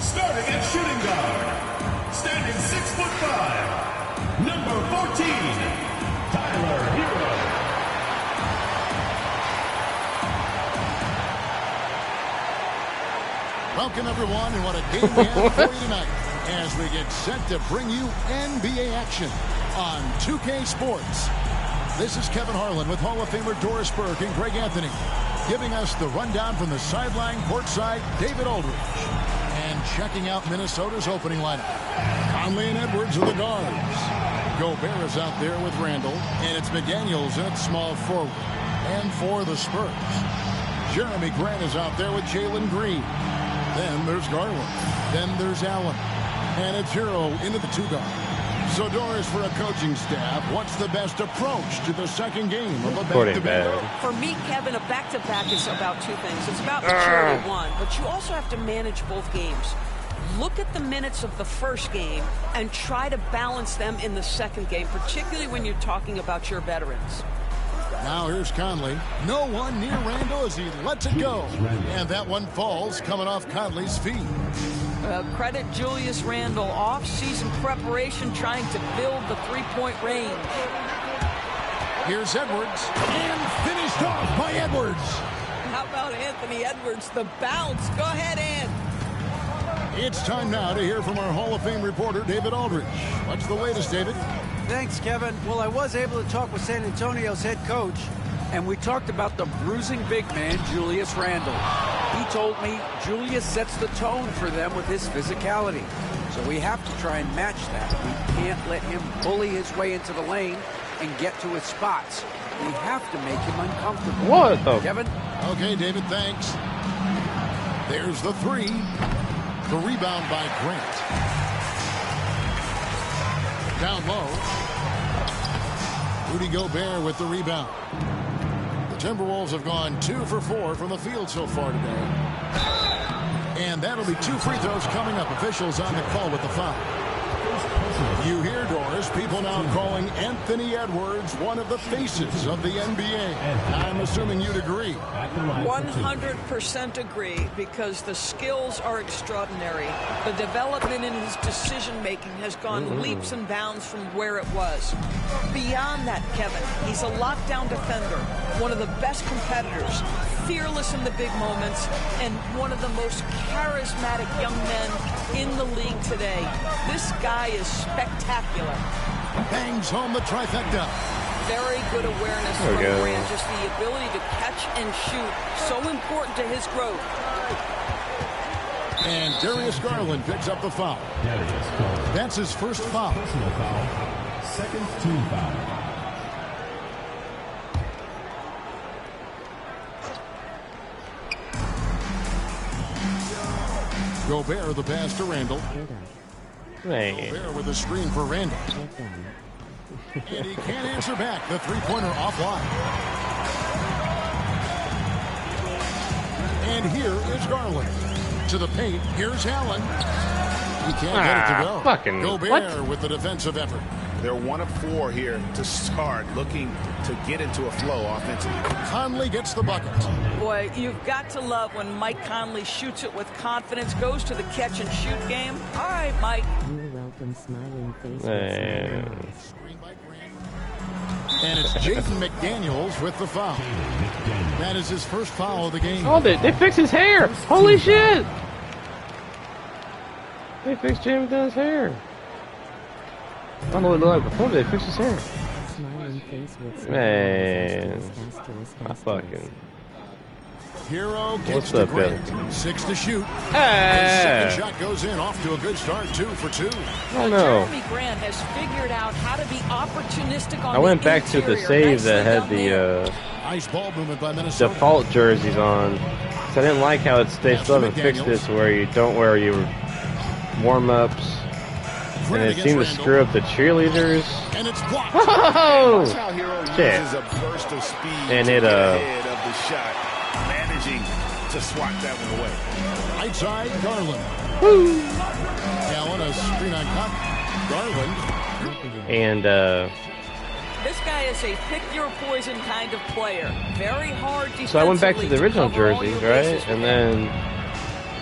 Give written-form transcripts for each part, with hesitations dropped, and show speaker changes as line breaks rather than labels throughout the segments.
Starting at shooting guard, standing 6'5", number 14, Tyler Hero.
Welcome everyone, and what a game we have for you tonight as we get set to bring you NBA action on 2K Sports. This is Kevin Harlan with Hall of Famer Doris Burke and Greg Anthony, giving us the rundown from the sideline courtside, David Aldridge. And checking out Minnesota's opening lineup. Conley and Edwards are the guards. Gobert is out there with Randall, and it's McDaniels at small forward. And for the Spurs, Jeremy Grant is out there with Jalen Green. Then there's Garland. Then there's Allen. And it's Hero into the two guard. So, Doris, for a coaching staff, what's the best approach to the second game of a back-to-back?
For me, Kevin, a back-to-back is about two things. It's about maturity, one, but you also have to manage both games. Look at the minutes of the first game and try to balance them in the second game, particularly when you're talking about your veterans.
Now here's Conley. No one near Randall as he lets it go. And that one falls coming off Conley's feet.
Credit Julius Randle, off-season preparation trying to build the three-point range.
Here's Edwards, and finished off by Edwards.
How about Anthony Edwards, the bounce? Go ahead, Ant.
It's time now to hear from our Hall of Fame reporter, David Aldridge. What's the latest, David?
Thanks, Kevin. Well, I was able to talk with San Antonio's head coach, and we talked about the bruising big man, Julius Randle. He told me Julius sets the tone for them with his physicality. So we have to try and match that. We can't let him bully his way into the lane and get to his spots. We have to make him uncomfortable.
What the?
Kevin?
Okay, David, thanks. There's the three. The rebound by Grant. Down low. Rudy Gobert with the rebound. The Timberwolves have gone 2 for 4 from the field so far today. And that'll be 2 free throws coming up. Officials on the call with the foul. You hear, Doris, people now calling Anthony Edwards one of the faces of the NBA. I'm assuming you'd agree.
100% agree, because the skills are extraordinary. The development in his decision-making has gone leaps and bounds from where it was. Beyond that, Kevin, he's a lockdown defender, one of the best competitors, fearless in the big moments, and one of the most charismatic young men in the league today. This guy is spectacular.
Bangs home the trifecta.
Very good awareness from Grant. Just the ability to catch and shoot. So important to his growth.
And Darius Garland picks up the foul. That's his first foul.
Personal foul. Second team foul.
Gobert the pass to Randall.
Man.
Gobert with a screen for Randall. And he can't answer back. The three-pointer offline. And here is Garland. To the paint. Here's Allen. He can't get it to go.
Fucking
Gobert with the defensive effort.
They're 1 of 4 here to start, looking to get into a flow offensively.
Conley gets the bucket.
Boy, you've got to love when Mike Conley shoots it with confidence, goes to the catch-and-shoot game. All right, Mike.
You're welcome, smiling face.
And it's Jaden McDaniels with the foul. That is his first foul of the game.
Oh, they fixed his hair. Holy shit. They fixed James Dunn's hair. I don't know what it looked like before, but they fixed his hair.
Smiling face with
Man. I fucking...
Hero gets
What's
to
up,
Grant. 6 to shoot.
Hey.
His second shot goes in, off to a good start. 2 for 2.
Oh, no.
Jeremy Grant has figured out how to be opportunistic on
I went back to
interior.
the save that
Nicely
had
done
the
there.
Nice ball movement by Minnesota.
default jerseys on. So I didn't like how they still haven't fixed this where you don't wear your warm-ups. And it seemed to screw up the cheerleaders.
And it's blocked.
Oh! Shit.
Uses a burst of speed
And
to
it,
get ahead of the shot, managing to swat that one away.
Right side, Garland.
Woo!
Allen, a screen on cut. Garland.
And,
This guy is a pick-your-poison kind of player. Very hard defensively.
so I went back to the original
cover all
jerseys,
your bases.
right? And then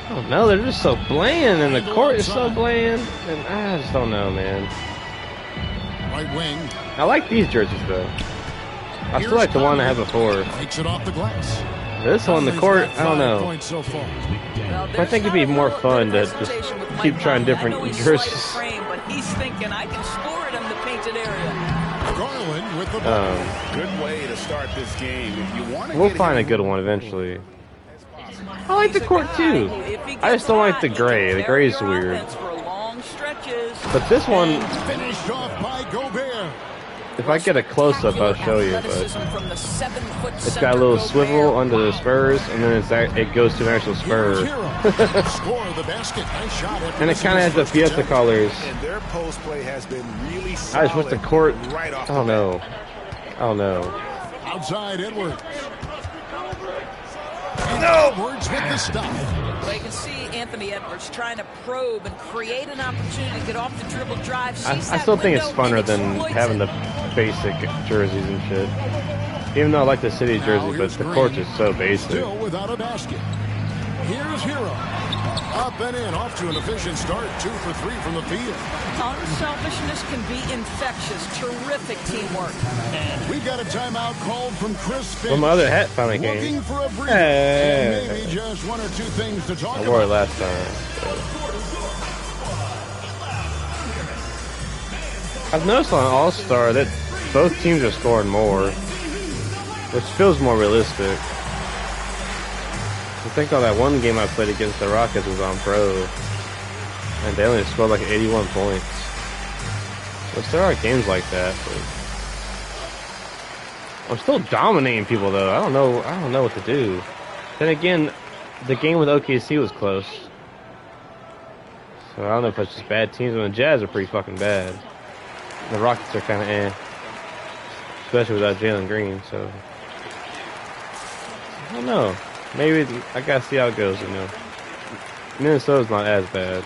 I don't know, they're just so bland, and the court is so bland, and I just don't know, man.
Right wing.
I like these jerseys, though. I still like the one I had before.
Takes it off the glass.
This one, the court, I don't know.
So far.
I think it'd be more fun to just keep trying different jerseys.
But he's thinking I can score it in the painted area.
Garland with the ball.
Good way to start this game. If you want to
We'll find a good one eventually. I like the court too. I just don't like the gray. The gray is weird. But this one,
Finished off by Gobert.
if I get a close-up, I'll show you. But it's got a little swivel under the spurs, and then it goes to an actual spur.
Score the basket. Nice shot.
And it kind of has the Fiesta colors.
And their post play has been really
I
solid.
just wish the court.
Right off
I don't know. I don't know.
Outside Edwards. No! Edwards with the stop.
Well, you can see Anthony Edwards trying to probe and create an opportunity to get off the dribble drive.
I still think it's funner than having the basic jerseys and shit. Even though I like the city jersey, but the court's just so basic.
Still without a basket. Here's Hero. Up and in, off to an efficient start. 2 for 3 from the field.
Unselfishness can be infectious. Terrific teamwork.
And we got a timeout called from Chris Finch.
Well, my other hat finally
Looking
came.
for a breather.
Hey.
And maybe just 1 or 2 things to talk
I wore it
about.
last time. I've noticed on All-Star that both teams are scoring more, which feels more realistic. I think on that one game I played against the Rockets was on Pro, and they only scored like 81 points. Which there are games like that, but I'm still dominating people though. I don't know what to do. Then again, the game with OKC was close, so I don't know if it's just bad teams. And the Jazz are pretty fucking bad. The Rockets are kind of especially without Jalen Green. So I don't know. Maybe I gotta see how it goes. You know, Minnesota's not as bad.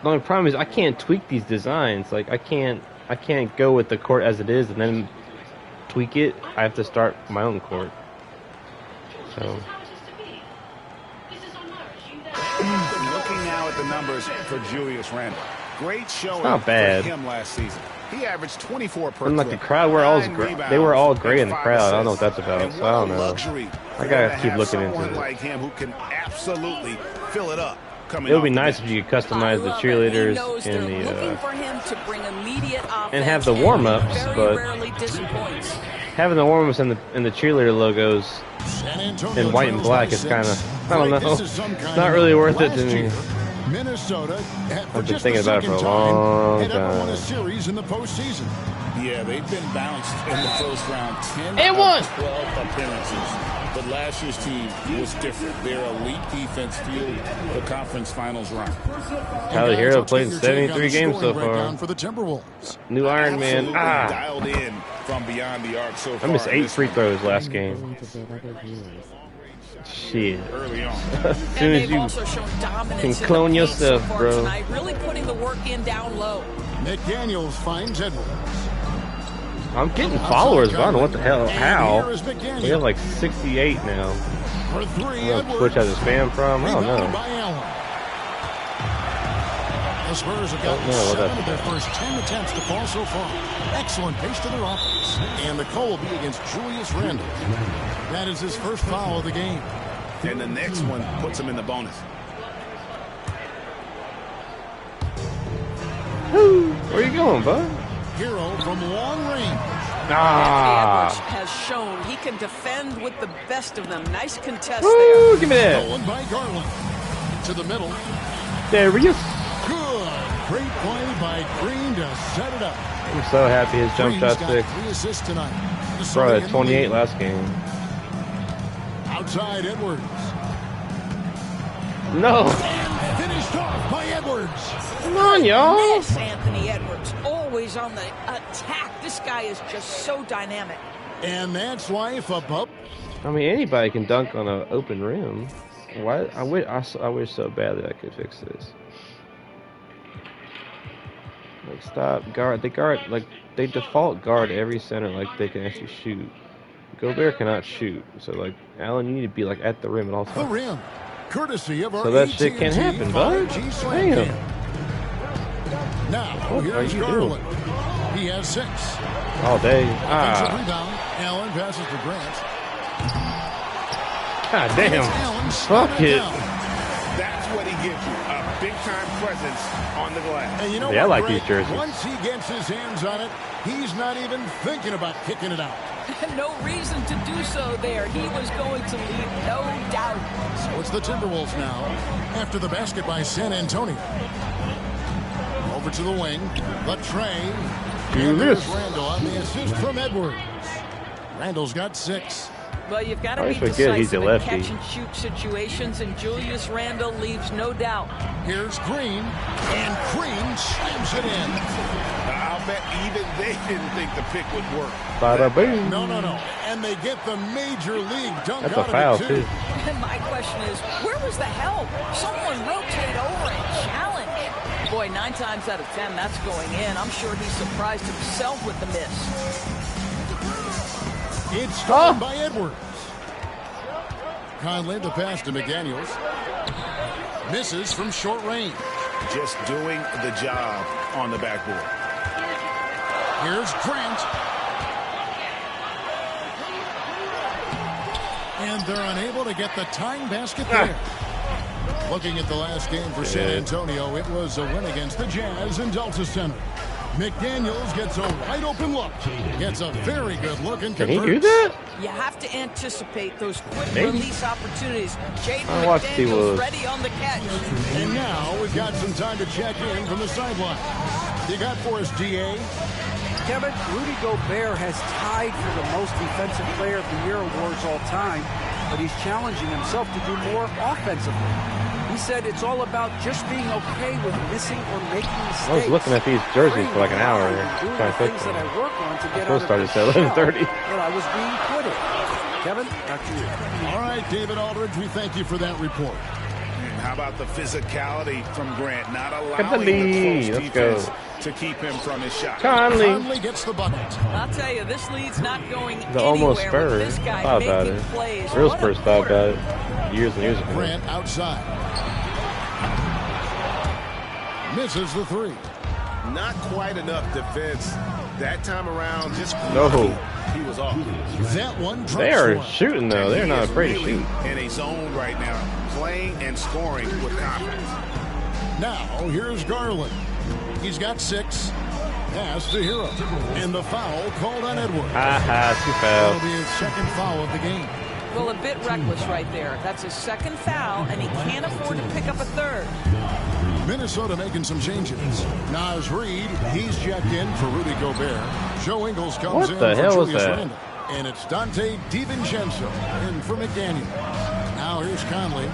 The only problem is I can't tweak these designs. Like I can't go with the court as it is and then tweak it. I have to start my own court. So.
Looking now at the numbers for Julius Randle. Great showing
not bad.
for him last season. He averaged 24 per
And like
clip,
the crowd were all
9 rebounds,
they were all gray in the
and 5
crowd. I don't know what
assists.
that's about.
And
So
what
I
a
don't know.
luxury
I gotta
to
keep
have
looking into
someone
it.
like him who can absolutely fill it up.
It would be nice if you could customize the cheerleaders in the and have the warm-ups, but having the warm-ups and the cheerleader logos in white and black is kind of, I don't know, it's not really worth it to me.
Minnesota
I've been thinking about it for a long
won a
time.
series in the postseason.
Yeah, they've been bounced in the first round 10
And
out
won.
of 12 appearances. But last year's team was different. Their elite defense fueled the conference finals run.
Tyler Hero played in 73 games so far.
For the Timberwolves.
New Iron Man.
Absolutely dialed in from beyond the arc so
I
far.
missed
in
8
this
free
one.
throws last game.
Going to bed other viewers.
Shit.
Early on.
As soon as you can clone yourself, bro.
Tonight, really putting the work in down low.
McDaniels finds Edwards.
I'm getting followers, but I don't know what the hell. How?
Here is McDaniels.
We have like 68 now.
For 3,
I don't know if
Edwards.
Twitch has a spam from. I don't
Rebounded
know.
by Allen. The Spurs have
Don't
gotten
know what
7
that's
of their
about.
first 10 attempts to fall so far. Excellent pace to their offense. And the call will be against Julius Randle. That is his first foul of the game.
And the next one puts him in the bonus.
Where you going, bud?
Hero from long range.
Ah.
Edwards has shown he can defend with the best of them. Nice contest
Woo,
there.
give me that.
Stolen by Garland. To the middle.
There we go.
Good. Great play by Green to set it up.
I'm so happy his jump
Green's
shot's
got
fixed.
3 assists tonight.
Bro,
Minnesota
at
in the
28
lead.
last game.
Outside Edwards.
No.
And finished off by Edwards.
Come on, y'all.
Yes, Anthony Edwards, always on the attack. This guy is just so dynamic.
And that's life up up.
I mean, anybody can dunk on an open rim. Why? I wish so badly I could fix this. Like, stop guard. They guard like they default guard every center like they can actually shoot. Gobert cannot shoot, so like Allen, you need to be like at the rim at all
The
times.
rim, courtesy of our
So that shit can
AT&T
happen, bud.
5G slam
Damn.
cam. Now,
What are
here's
you
Garland. He has 6.
All day.
Offensive
Ah,
rebound. Allen passes to Grant.
god damn.
Allen
Fuck
slamming
it.
down.
That's what he gives you, a big-time presence on the glass.
And you know
Yeah, I
what,
like
Greg?
these jerseys.
Once he gets his hands on it, he's not even thinking about kicking it out.
No reason to do so there. He was going to leave, no doubt.
So it's the Timberwolves now, after the basket by San Antonio. Over to the wing, the tray. And there's Randall on the assist from Edwards. Randall's got 6.
Well, you've got to
I
be
always forget he's a
decisive in
lefty.
catch-and-shoot situations, and Julius Randle leaves no doubt.
Here's Green, and Green slams it in.
I'll bet even they didn't think the pick would work.
Bada boom.
No. And they get the major league dunk
That's a
out
foul
of it,
too.
And my question is, where was the help? Someone rotate over and challenge. Boy, 9 times out of 10, that's going in. I'm sure he's surprised himself with the miss.
It's stolen by Edwards. Conley, the pass to McDaniels. Misses from short range.
Just doing the job on the backboard.
Here's Grant. And they're unable to get the tying basket there. Looking at the last game for San Antonio, it was a win against the Jazz in Delta Center. McDaniels gets a wide open look. Gets a very good look and
Can
converts.
he do that?
You have to anticipate those quick
Maybe.
release opportunities. Jaden
I watched he
McDaniels
was-
ready on the catch.
And now we've got some time to check in from the sideline. You got for us, DA?
Kevin, Rudy Gobert has tied for the most defensive player of the year awards all time, but he's challenging himself to do more offensively. He said it's all about just being okay with missing or making mistakes.
I was looking at these jerseys for like an hour
Doing
trying to
the
fix
things
them.
that I work on to get
Supposed
out
to
of
start
the
at 11:30.
shell that I was being put in. Kevin, back to you.
All right, David Aldridge, we thank you for that report.
And how about the physicality from Grant? Not
Get the
allowing the
lead.
close
Let's go.
defense to keep him from his shot.
Conley.
Conley gets the bucket.
I'll tell you, this lead's not going
The almost
anywhere with
Spurs
this guy
thought about
making
it.
plays.
Real
What a
Spurs thought
quarter.
about it years and years ago.
Grant outside. Misses the 3.
Not quite enough defense that time around. Just
No.
He was off.
That one drops
They are
one.
shooting though. They're
He
not
is
afraid to
really
shoot.
in a zone right now, playing and scoring with confidence.
Now, here's Garland. He's got 6. Pass to Hero. And the foul called on Edwards.
Haha, 2
That'll
fouls.
be his second foul of the game.
Well, a bit reckless right there. That's his second foul, and he can't afford to pick up a third.
Minnesota making some changes. Naz Reid, he's checked in for Rudy Gobert. Joe Ingles comes
What
in
the
for
hell was
Julius
that?
Randle. And it's Dante DiVincenzo in for McDaniel. Now here's Conley.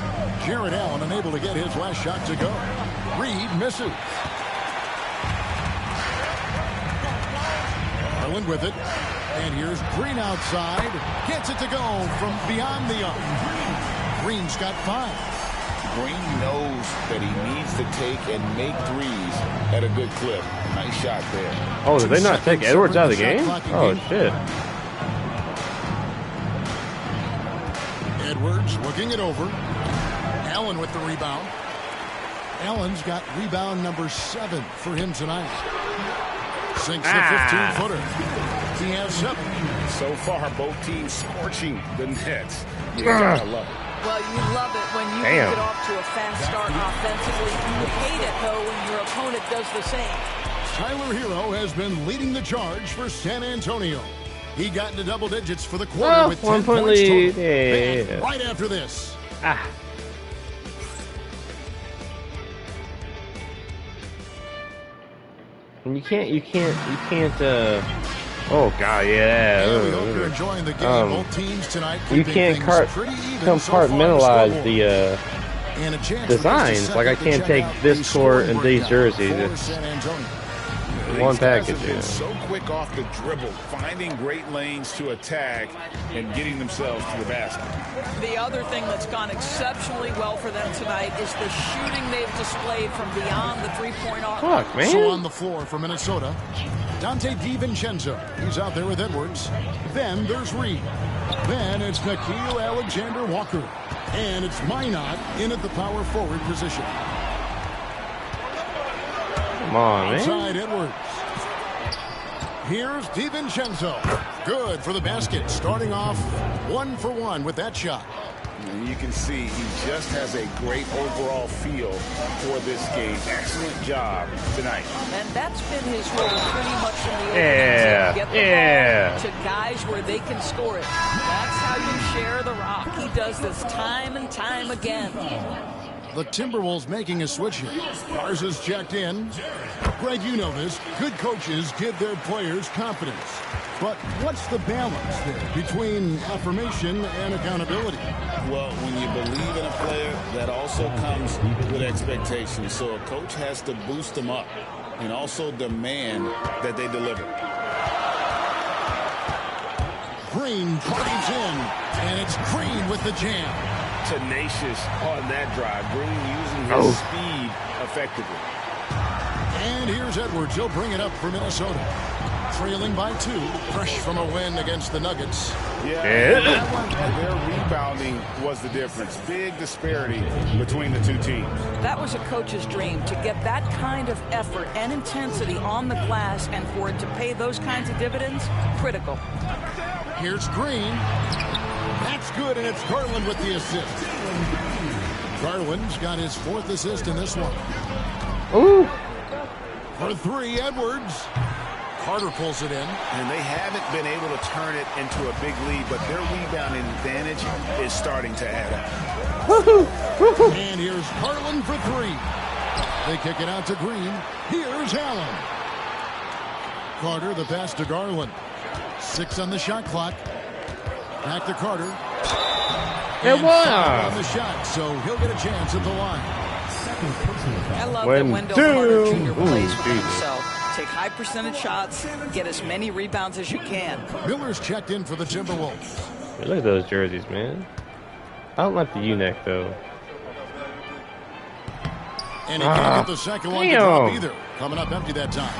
Jared Allen unable to get his last shot to go. Reid misses. Garland with it. And here's Green outside. Gets it to go from beyond the arc. Green's got 5.
Green knows that he needs to take and make threes at a good clip. Nice shot there.
Oh, did they not take
seconds
Edwards out of the
separate
game?
the shot clock
Oh
again.
shit.
Edwards looking it over. Allen with the rebound. Allen's got rebound number 7 for him tonight. Sinks the 15-footer. He has 7.
So far, both teams scorching the Nets. You gotta love it.
Well, you love it when you
Damn.
get off to a fast start offensively. You hate it, though, when your opponent does the same.
Tyler Hero has been leading the charge for San Antonio. He got into double digits for the quarter
Oh,
with 10
1 point
points
lead.
total.
Yeah.
Back right after this.
Ah. And you can't, oh god, yeah.
And we hope you're enjoying the game. Both teams tonight
You
keeping
can't
things pretty even so far on the
compartmentalize
scoreboard.
the
And a chance
designs.
for
Like I
just a
can't
second
take
to check out
this
the
court
scoring
and these
breakdown
jerseys.
for
It's
San Antonio.
one
These guys
package.
have been
Yeah.
so quick off the dribble, finding great lanes to attack and getting themselves to the basket.
The other thing that's gone exceptionally well for them tonight is the shooting they've displayed from beyond the three-point arc.
Fuck, man.
So on the floor for Minnesota, Dante DiVincenzo. He's out there with Edwards. Then there's Reed. Then it's Nickeil Alexander-Walker. And it's Minot in at the power forward position.
Come on, man.
Outside Edwards. Here's DiVincenzo. Good for the basket. Starting off 1 for 1 with that shot.
And you can see he just has a great overall feel for this game. Excellent job tonight.
And that's been his role pretty much in the opening.
Yeah,
Get the ball to guys where they can score it. That's how you share the rock. He does this time and time again.
The Timberwolves making a switch here. Garza's checked in. Greg, you know this. Good coaches give their players confidence. But what's the balance there between affirmation and accountability?
Well, when you believe in a player, that also comes with expectations. So a coach has to boost them up and also demand that they deliver.
Green drives in, and it's Green with the jam.
Tenacious on that drive. Green using his speed effectively.
And here's Edwards. He'll bring it up for Minnesota. Trailing by 2, fresh from a win against the Nuggets.
Yeah, that one, their rebounding was the difference. Big disparity between the two teams.
That was a coach's dream, to get that kind of effort and intensity on the glass, and for it to pay those kinds of dividends, critical.
Here's Green. That's good, and it's Garland with the assist. Garland's got his 4th assist in this one.
Ooh.
For 3, Edwards. Carter pulls it in.
And they haven't been able to turn it into a big lead, but their rebounding advantage is starting to add up.
And here's Garland for 3. They kick it out to Green. Here's Allen. Carter, the pass to Garland. 6 on the shot clock. Back to Carter.
It was
on the shot, so he'll get a chance at the line.
I love that Wendell Carter Jr. plays for himself. Take high percentage shots, get as many rebounds as you can.
Miller's checked in for the Timberwolves.
Hey, look at those jerseys, man. I don't like the U-neck, though.
And he can't get the second one to drop either. Coming up empty that time.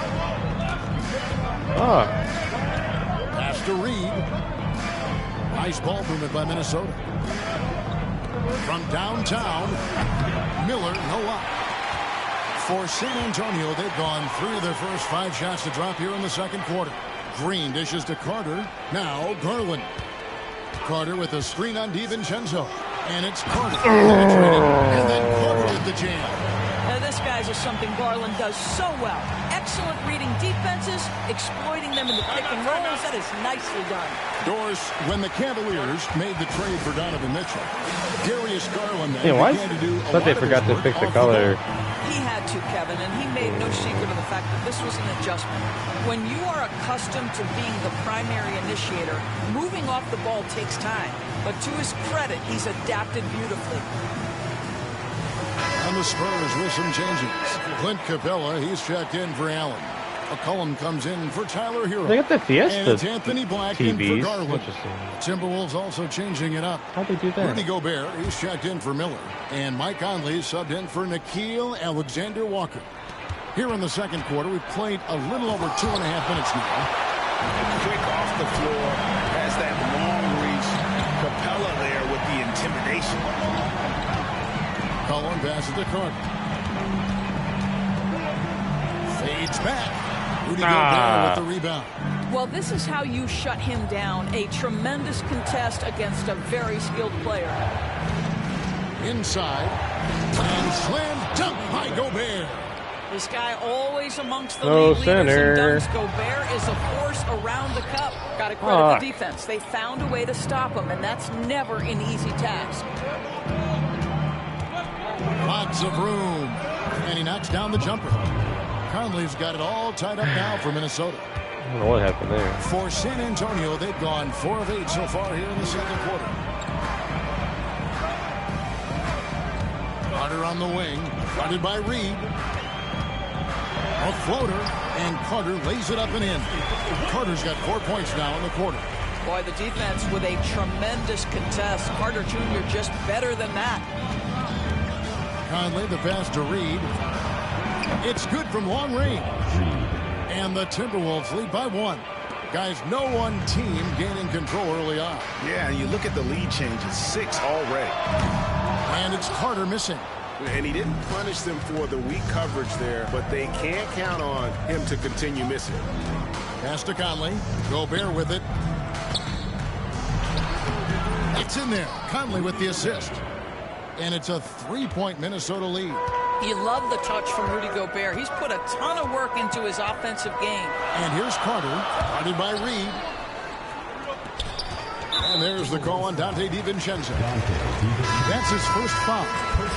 Pass to Reed. Nice ball movement by Minnesota. From downtown, Miller, no luck. For San Antonio, they've gone 3 of their first 5 shots to drop here in the second quarter. Green dishes to Carter. Now Garland. Carter with a screen on DiVincenzo. And it's Carter. And then Carter with the jam.
This guy's is something Garland does so well. Excellent reading defenses, exploiting them in the pick and rolls. That is nicely done.
Doris, when the Cavaliers made the trade for Donovan Mitchell, Darius Garland
began
to do
I thought they forgot to pick the color.
He had to, Kevin, and he made no secret of the fact that this was an adjustment. When you are accustomed to being the primary initiator, moving off the ball takes time. But to his credit, he's adapted beautifully.
And the Spurs with some changes. Clint Capella, he's checked in for Allen. McCollum comes in for Tyler Hero.
They got the Fiesta
and it's Anthony Black in for
TVs.
Garland. Timberwolves also changing it up.
How'd they do that?
Rudy Gobert, he's checked in for Miller. And Mike Conley subbed in for Nickeil Alexander-Walker. Here in the second quarter, we've played a little over 2.5 minutes now.
Quick off the floor, has that long reach. Capella there with the intimidation.
Cullen passes to Carter. Fades back. Rudy Gobert with the rebound.
Well, this is how you shut him down. A tremendous contest against a very skilled player.
Inside. And slam dunk by Gobert.
This guy always amongst the league leaders in dunks. Gobert is a force around the cup. Got to credit the defense. They found a way to stop him, and that's never an easy task.
Lots of room. And he knocks down the jumper. Conley's got it all tied up now for Minnesota.
I don't know what happened there.
For San Antonio, they've gone 4 of 8 so far here in the second quarter. Carter on the wing, fronted by Reed. A floater, and Carter lays it up and in. Carter's got 4 points now in the quarter.
Boy, the defense with a tremendous contest. Carter Jr. just better than that.
Conley, the pass to Reed. It's good from long range. And the Timberwolves lead by 1. Guys, no one team gaining control early on.
Yeah, and you look at the lead changes, 6 already.
And it's Carter missing.
And he didn't punish them for the weak coverage there, but they can't count on him to continue missing.
Pass to Conley. Gobert with it. It's in there. Conley with the assist. And it's a 3-point Minnesota lead.
You love the touch from Rudy Gobert. He's put a ton of work into his offensive game.
And here's Carter, guarded by Reed. And there's the call on Dante DiVincenzo. That's his first foul.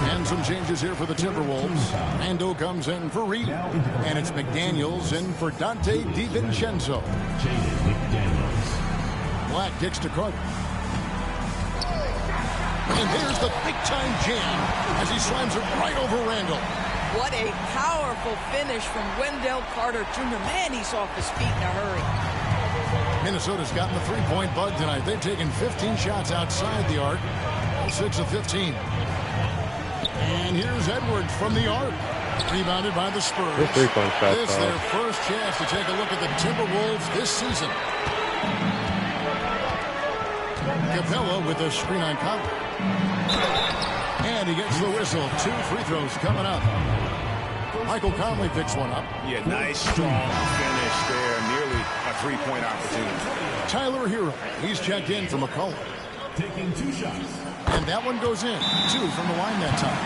And some changes here for the Timberwolves. Randle comes in for Reed. And it's McDaniels in for Dante DiVincenzo. Black kicks to Carter. And there's the big-time jam as he slams it right over Randle.
What a powerful finish from Wendell Carter Jr. Man, he's off his feet in a hurry.
Minnesota's gotten the three-point bug tonight. They've taken 15 shots outside the arc. 6 of 15. And here's Edwards from the arc. Rebounded by the Spurs.
This three-point shot.
This is their first chance to take a look at the Timberwolves this season. Capella with a screen on Conley. And he gets the whistle. 2 free throws coming up. Michael Conley picks one up.
Yeah, nice, strong finish there. Nearly a 3-point opportunity.
Tyler Hero. He's checked in for McCollum.
Taking 2 shots.
And that one goes in. 2 from the line that time.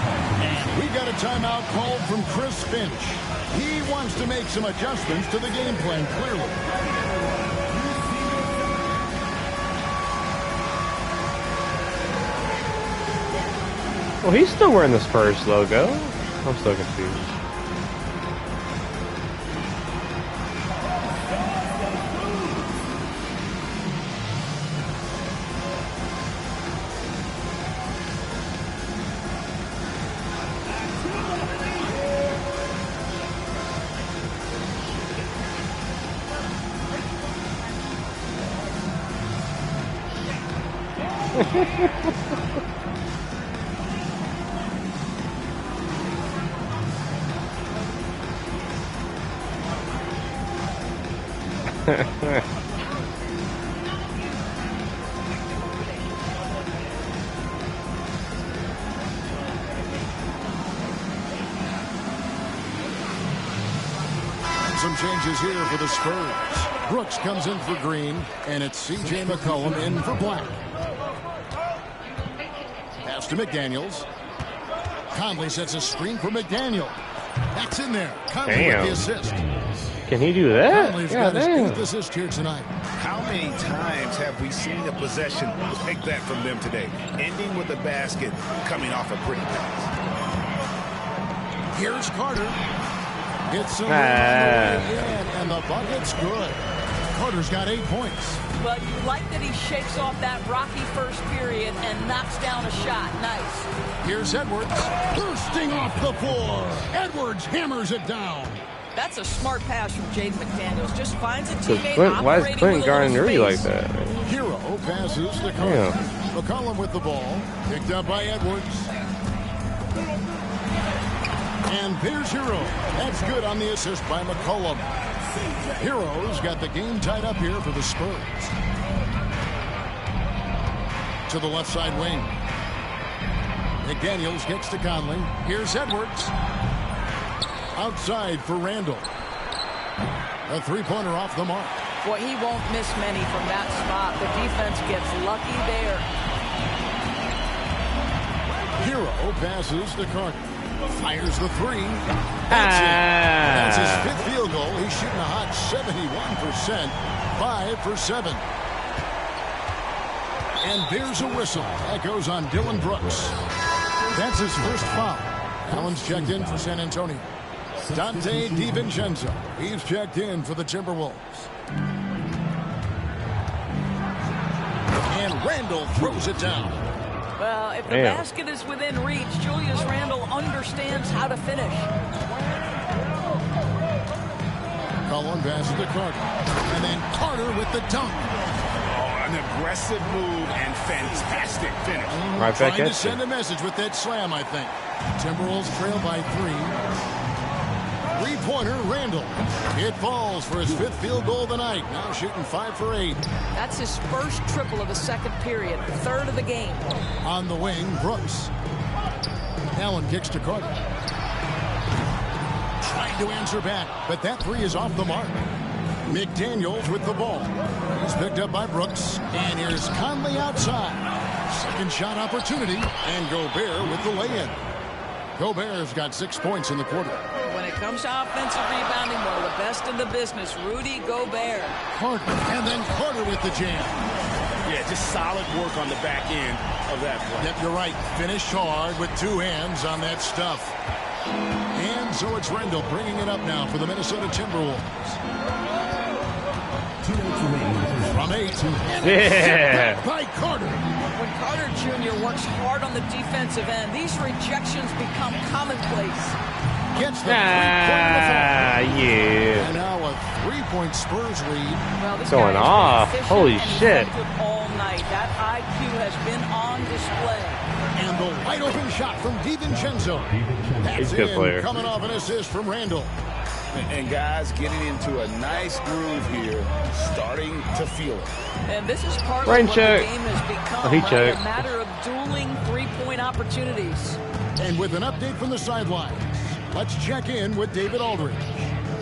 And we got a timeout called from Chris Finch. He wants to make some adjustments to the game plan, clearly.
Well, he's still wearing the Spurs logo. I'm so confused.
Some changes here for the Spurs. Brooks comes in for Green, and it's C.J. McCollum in for Black. Pass to McDaniels. Conley sets a screen for McDaniel. That's in there. Conley with the assist.
Can he do that?
Conley's got his 8th assist here tonight.
How many times have we seen a possession like that from them today? Ending with a basket, coming off a pretty pass.
Here's Carter. It's a and the bucket's good. Carter's got 8 points.
But you like that he shakes off that rocky first period and knocks down a shot. Nice.
Here's Edwards. Bursting off the floor. Edwards hammers it down.
That's a smart pass from Jaden McDaniels. Just finds a teammate.
Why is Clinton guarding Rudy like that?
Hero passes to Carter. McCollum with the ball. Picked up by Edwards. And there's Hero. That's good on the assist by McCollum. Hero's got the game tied up here for the Spurs. To the left side wing. McDaniels kicks to Conley. Here's Edwards. Outside for Randle. A 3-pointer off the mark.
Boy, he won't miss many from that spot. The defense gets lucky there.
Hero passes to Carter. Fires the 3. That's it. That's his 5th field goal. He's shooting a hot 71%. 5 for 7. And there's a whistle. That goes on Dylan Brooks. That's his first foul. Allen's checked in for San Antonio. Dante DiVincenzo. He's checked in for the Timberwolves. And Randle throws it down.
Well, if the basket is within reach, Julius Randle understands how to finish.
Cullen passes to Carter. And then Carter with the dunk.
Oh, an aggressive move and fantastic finish.
Right back
Trying to
at
send a message with that slam, I think. Timberwolves trail by 3. three-pointer, Randall. It falls for his 5th field goal of the night. Now shooting 5 for 8.
That's his first triple of the second period, 3rd of the game.
On the wing, Brooks. Allen kicks to Carter. Trying to answer back, but that 3 is off the mark. McDaniels with the ball. He's picked up by Brooks, and here's Conley outside. Second shot opportunity, and Gobert with the lay-in. Gobert's got 6 points in the quarter.
When it comes to offensive rebounding, one of the best in the business, Rudy Gobert.
Carter, and then Carter with the jam.
Yeah, just solid work on the back end of that play.
Yep, you're right. Finished hard with 2 hands on that stuff. And so it's Randall bringing it up now for the Minnesota Timberwolves.
2 minutes remaining.
From 8.
Yeah.
By Carter.
When Carter Jr. works hard on the defensive end, these rejections become commonplace.
Gets the three-pointer.
Yeah.
And now a 3-point Spurs lead.
Well, this
Going
guy has
off.
been efficient
Holy
and
shit.
effective all night. That IQ has been on display.
And the wide open shot from DiVincenzo.
He's a good player.
Coming off an assist from Randall.
And guys getting into a nice groove here, starting to feel it.
And this is partly
Rain
what
check.
the game has become,
Oh, he
right?
checked.
A matter of dueling three-point opportunities.
And with an update from the sidelines, let's check in with David Aldridge.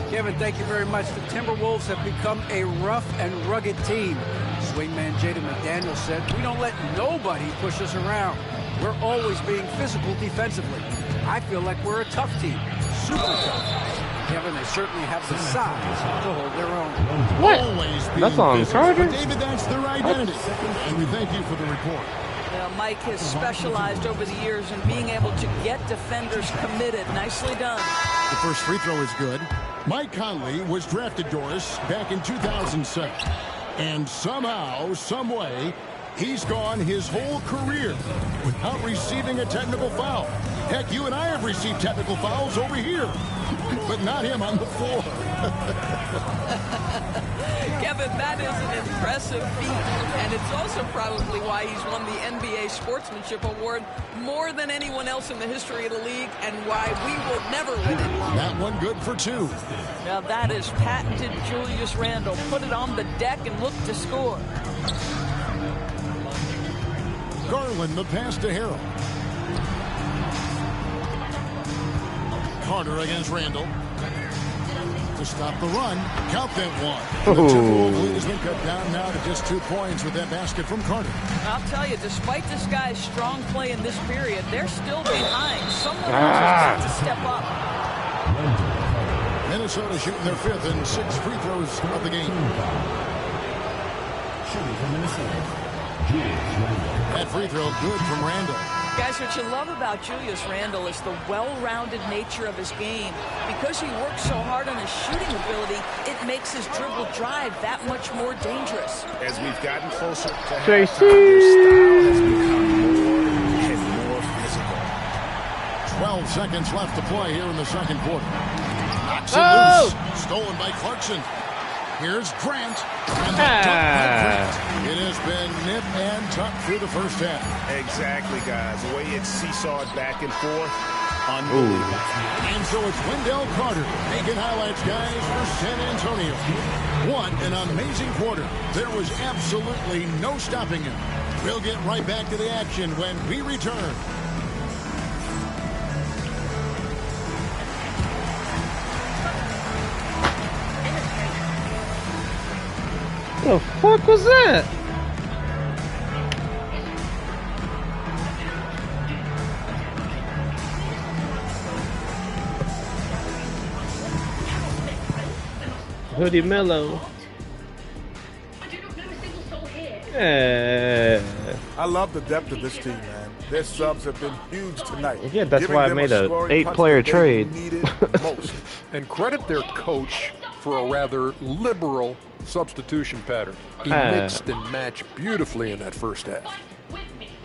Kevin, thank you very much. The Timberwolves have become a rough and rugged team. Swingman Jaden McDaniels said, "We don't let nobody push us around. We're always being physical defensively. I feel like we're a tough team, super tough." Kevin, they certainly have the size to hold their own.
What?
Always being
That's on
physical.
Carter?
But David, that's their identity. And we thank you for the report.
Mike has specialized over the years in being able to get defenders committed. Nicely done.
The first free throw is good. Mike Conley was drafted, Doris, back in 2007. And somehow, some way, he's gone his whole career without receiving a technical foul. Heck, you and I have received technical fouls over here, but not him on the floor.
Kevin, that is an impressive feat, and it's also probably why he's won the NBA Sportsmanship Award more than anyone else in the history of the league, and why we will never win it.
That one good for 2.
Now that is patented Julius Randle. Put it on the deck and look to score.
Garland the pass to Harrell. Carter against Randall. To stop the run. Count that one. The Timberwolves lead has been cut down now to just 2 points with that basket from Carter.
I'll tell you, despite this guy's strong play in this period, they're still behind. Someone else has to step up.
Minnesota shooting their 5th and 6 free throws of the game.
Shooting for Minnesota.
That free throw good from Randall.
Guys, what you love about Julius Randle is the well-rounded nature of his game. Because he works so hard on his shooting ability, it makes his dribble drive that much more dangerous.
As we've gotten closer to
JC.
halftime, their style has become more and more physical.
12 seconds left to play here in the second quarter. Knocks it loose. Stolen by Clarkson. Here's Grant. And the dunk by Grant. It has been nip and tuck through the first half.
Exactly, guys. The way it's seesawed back and forth, unbelievable.
And so it's Wendell Carter making highlights, guys, for San Antonio. What an amazing quarter. There was absolutely no stopping him. We'll get right back to the action when we return.
What the fuck was that? Hoodie Mellow. Yeah.
I love the depth of this team, man. Their subs have been huge tonight.
Yeah, that's
giving
why I
them
made a
scoring
8-player
punch that they
trade.
needed most.
And credit their coach for a rather liberal substitution pattern. He mixed and matched beautifully in that first half.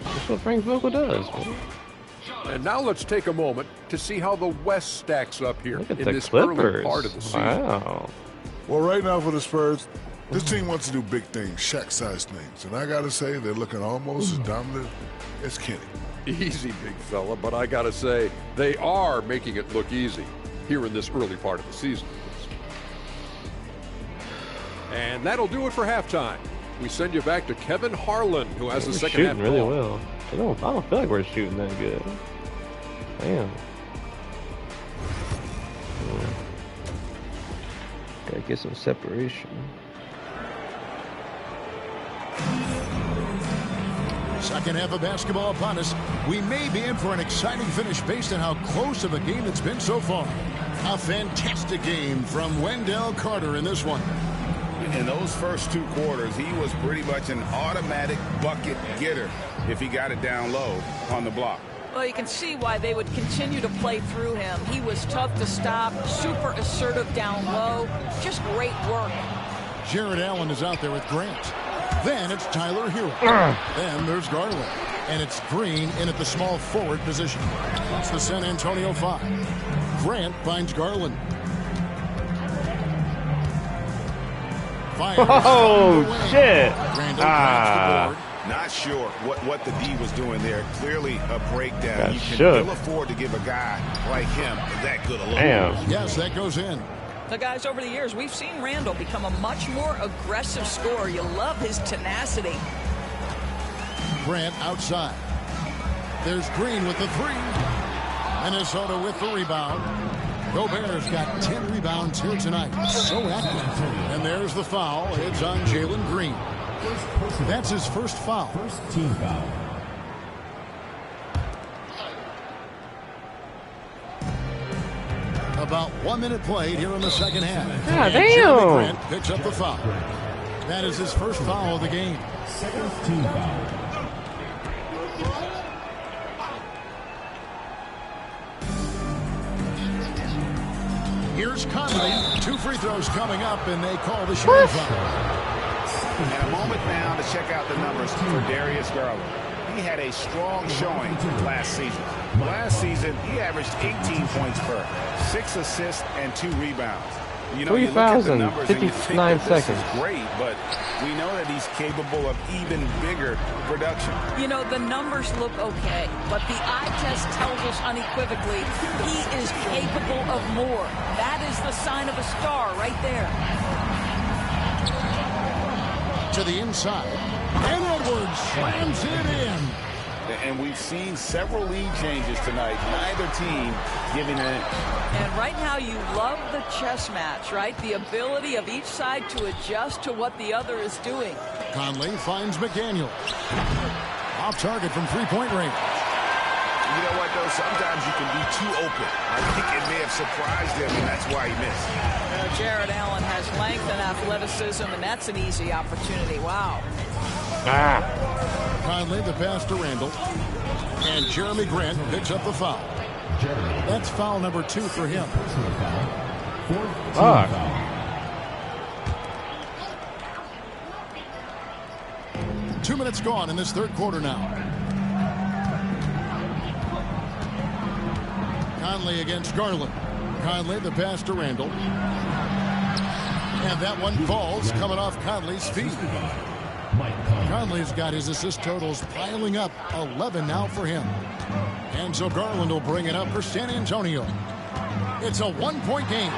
That's what Frank Vogel does, man.
And now let's take a moment to see how the West stacks up here
Look at
in
the
this
Clippers.
early part of the season.
Wow.
Well, right now for the Spurs, this team wants to do big things, Shaq-sized things. And I got to say, they're looking almost as dominant as Kenny.
Easy, big fella, but I got to say, they are making it look easy. here in this early part of the season. And that'll do it for halftime. We send you back to Kevin Harlan, who has the second half
shooting really
ball.
well. I don't feel like we're shooting that good. Damn. Yeah. Gotta get some separation.
Second half of basketball upon us. We may be in for an exciting finish based on how close of a game it's been so far. A fantastic game from Wendell Carter in this one.
In those first 2 quarters, he was pretty much an automatic bucket getter if he got it down low on the block.
Well, you can see why they would continue to play through him. He was tough to stop, super assertive down low. Just great work.
Jared Allen is out there with Grant. Then it's Tyler Hero. Then there's Garland. And it's Green in at the small forward position. It's the San Antonio 5. Grant finds Garland. Fires.
Oh, shit.
Randall grabs the board.
Not sure what the D was doing there. Clearly a breakdown. You can
shook.
still afford to give a guy like him that good a look.
Damn.
Yes, that goes in.
The guys, over the years, we've seen Randall become a much more aggressive scorer. You love his tenacity.
Grant outside. There's Green with the 3. Minnesota with the rebound. Gobert's got 10 rebounds here tonight. So active. And there's the foul. It's on Jalen Green. That's his first foul.
First team foul.
About 1 minute played here in the second half.
God
And Jeremy
damn.
Grant picks up the foul. That is his first foul of the game.
Second team foul.
Here's Conley. 2 free throws coming up, and they call the shooting foul.
And a moment now to check out the numbers for Darius Garland. He had a strong showing last season. Last season, he averaged 18 points per, 6 assists, and 2 rebounds. You know,
3
you look at
fouls
the
in
numbers and you think
59
that this
seconds.
is great, but we know that he's capable of even bigger production.
You know, the numbers look okay, but the eye test tells us unequivocally he is capable of more. That is the sign of a star right there.
To the inside. And Edwards slams it in.
And we've seen several lead changes tonight. Neither team giving in.
And right now you love the chess match, right? The ability of each side to adjust to what the other is doing.
Conley finds McDaniel. Off target from 3-point range.
You know what, though? Sometimes you can be too open. I think it may have surprised him, and that's why he missed.
Jared Allen has length and athleticism, and that's an easy opportunity. Wow.
Conley, the pass to Randall. And Jeremy Grant picks up the foul. That's foul number 2 for him.
Fourth team foul.
2 minutes gone in this third quarter now. Conley against Garland. Conley, the pass to Randall. And that one falls, coming off Conley's feet. Conley's got his assist totals piling up, 11 now for him. And so Garland will bring it up for San Antonio. It's a 1-point game.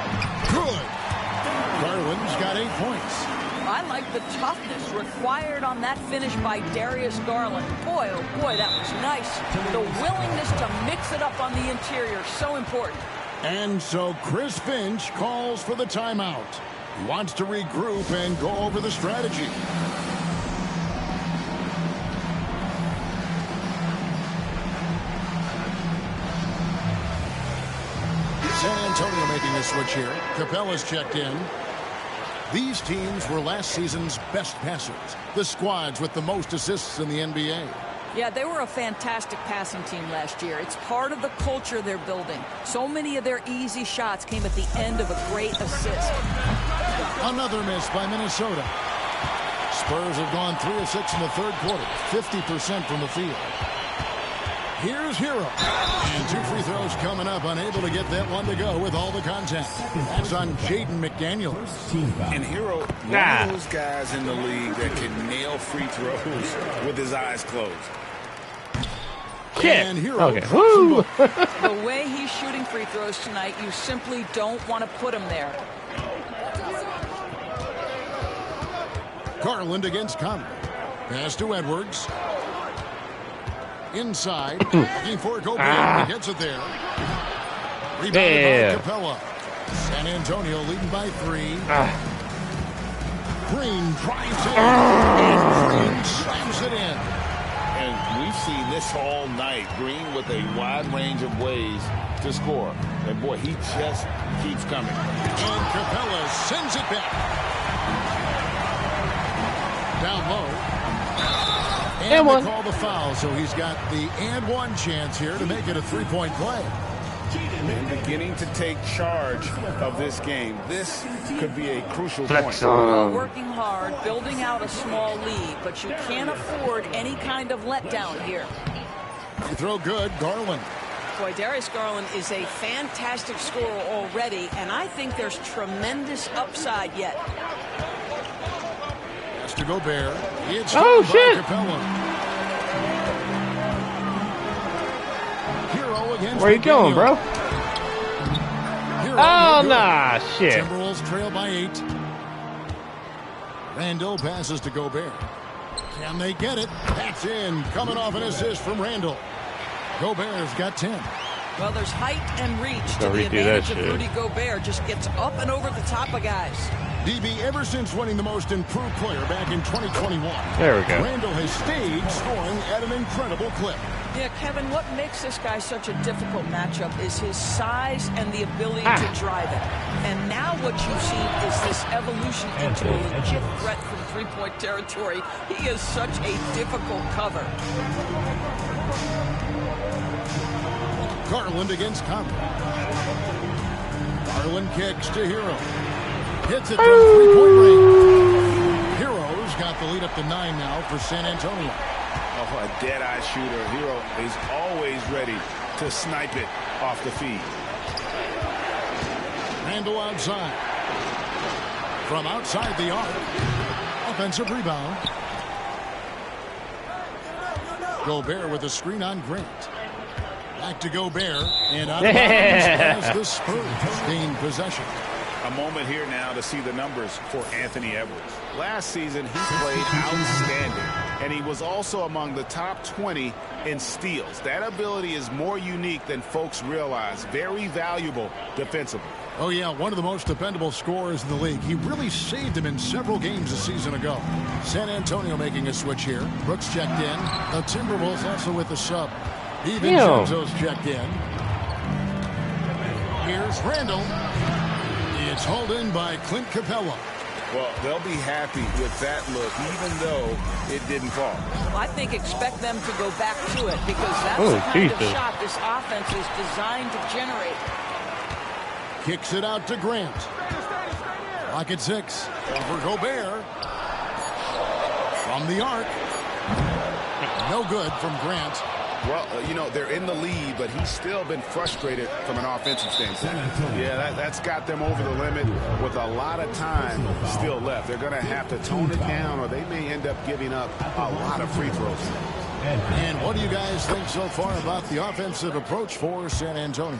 Good. Garland's got 8 points.
I like the toughness required on that finish by Darius Garland. Boy, oh boy, that was nice. The willingness to mix it up on the interior, so important.
And so Chris Finch calls for the timeout. He wants to regroup and go over the strategy. San Antonio making a switch here. Capella's checked in. These teams were last season's best passers. The squads with the most assists in the NBA.
Yeah, they were a fantastic passing team last year. It's part of the culture they're building. So many of their easy shots came at the end of a great assist.
Another miss by Minnesota. Spurs have gone 3 of 6 in the third quarter. 50% from the field. Here's Hero. And 2 free throws coming up. Unable to get that one to go with all the contact. That's on Jaden McDaniel.
And Hero, one of those guys in the league that can nail free throws with his eyes closed.
shit.
And Hero
Okay.
drops
Woo!
them both.
The way he's shooting free throws tonight, you simply don't want to put him there.
Garland against Conley. Pass to Edwards. Inside. Looking for Gobert. He gets it there. Rebounded by Capella. San Antonio leading by 3. Green drives in. And Green slams it in.
And we've seen this all night. Green with a wide range of ways to score. And boy, he just keeps coming.
And Capella sends it back. Down low. And they call the foul, so he's got the and one chance here to make it a 3-point play.
And beginning to take charge of this game. This could be a crucial
Flex
point.
on.
Working hard, building out a small lead, but you can't afford any kind of letdown here.
You throw good, Garland.
Boy, Darius Garland is a fantastic scorer already, and I think there's tremendous upside yet.
Has to Gobert. It's
Oh, shit.
Capella. Hero against
Where you going, bro?
Hero,
Oh,
no good.
nah, shit.
Timberwolves trail by 8. Randall passes to Gobert. Can they get it? That's in. Coming off an assist from Randall. Gobert's got 10.
Well, there's height and reach to
Don't
the
redo that
advantage of
shit.
Rudy Gobert. Just gets up and over the top of guys.
DB, ever since winning the most improved player back in 2021,
There we go.
Randall has stayed scoring at an incredible clip.
Yeah, Kevin, what makes this guy such a difficult matchup is his size and the ability to drive it. And now what you've seen is this evolution into a legit threat from three-point territory. He is such a difficult cover.
Garland against Conley. Garland kicks to Hero. Hits it from 3-point range. Hero's got the lead up to 9 now for San Antonio.
Oh, a dead-eye shooter. Hero is always ready to snipe it off the feed.
Randall outside. From outside the arc. Offensive rebound. Gobert with a screen on Grant. Back to Gobert. And out of bounds as the Spurs gain possession.
A moment here now to see the numbers for Anthony Edwards. Last season, he played outstanding, and he was also among the top 20 in steals. That ability is more unique than folks realize. Very valuable defensively.
Oh, yeah, one of the most dependable scorers in the league. He really saved him in several games a season ago. San Antonio making a switch here. Brooks checked in. The Timberwolves also with the sub. DiVincenzo's checked in. Here's Randall. It's hauled in by Clint Capella.
Well, they'll be happy with that look, even though it didn't fall.
I think expect them to go back to it because that's the kind of shot this offense is designed to generate.
Kicks it out to Grant. Lock at 6. Over Gobert. From the arc. No good from Grant.
Well, you know, they're in the lead, but he's still been frustrated from an offensive standpoint. Yeah, that's got them over the limit with a lot of time still left. They're going to have to tone it down, or they may end up giving up a lot of free throws.
And what do you guys think so far about the offensive approach for San Antonio?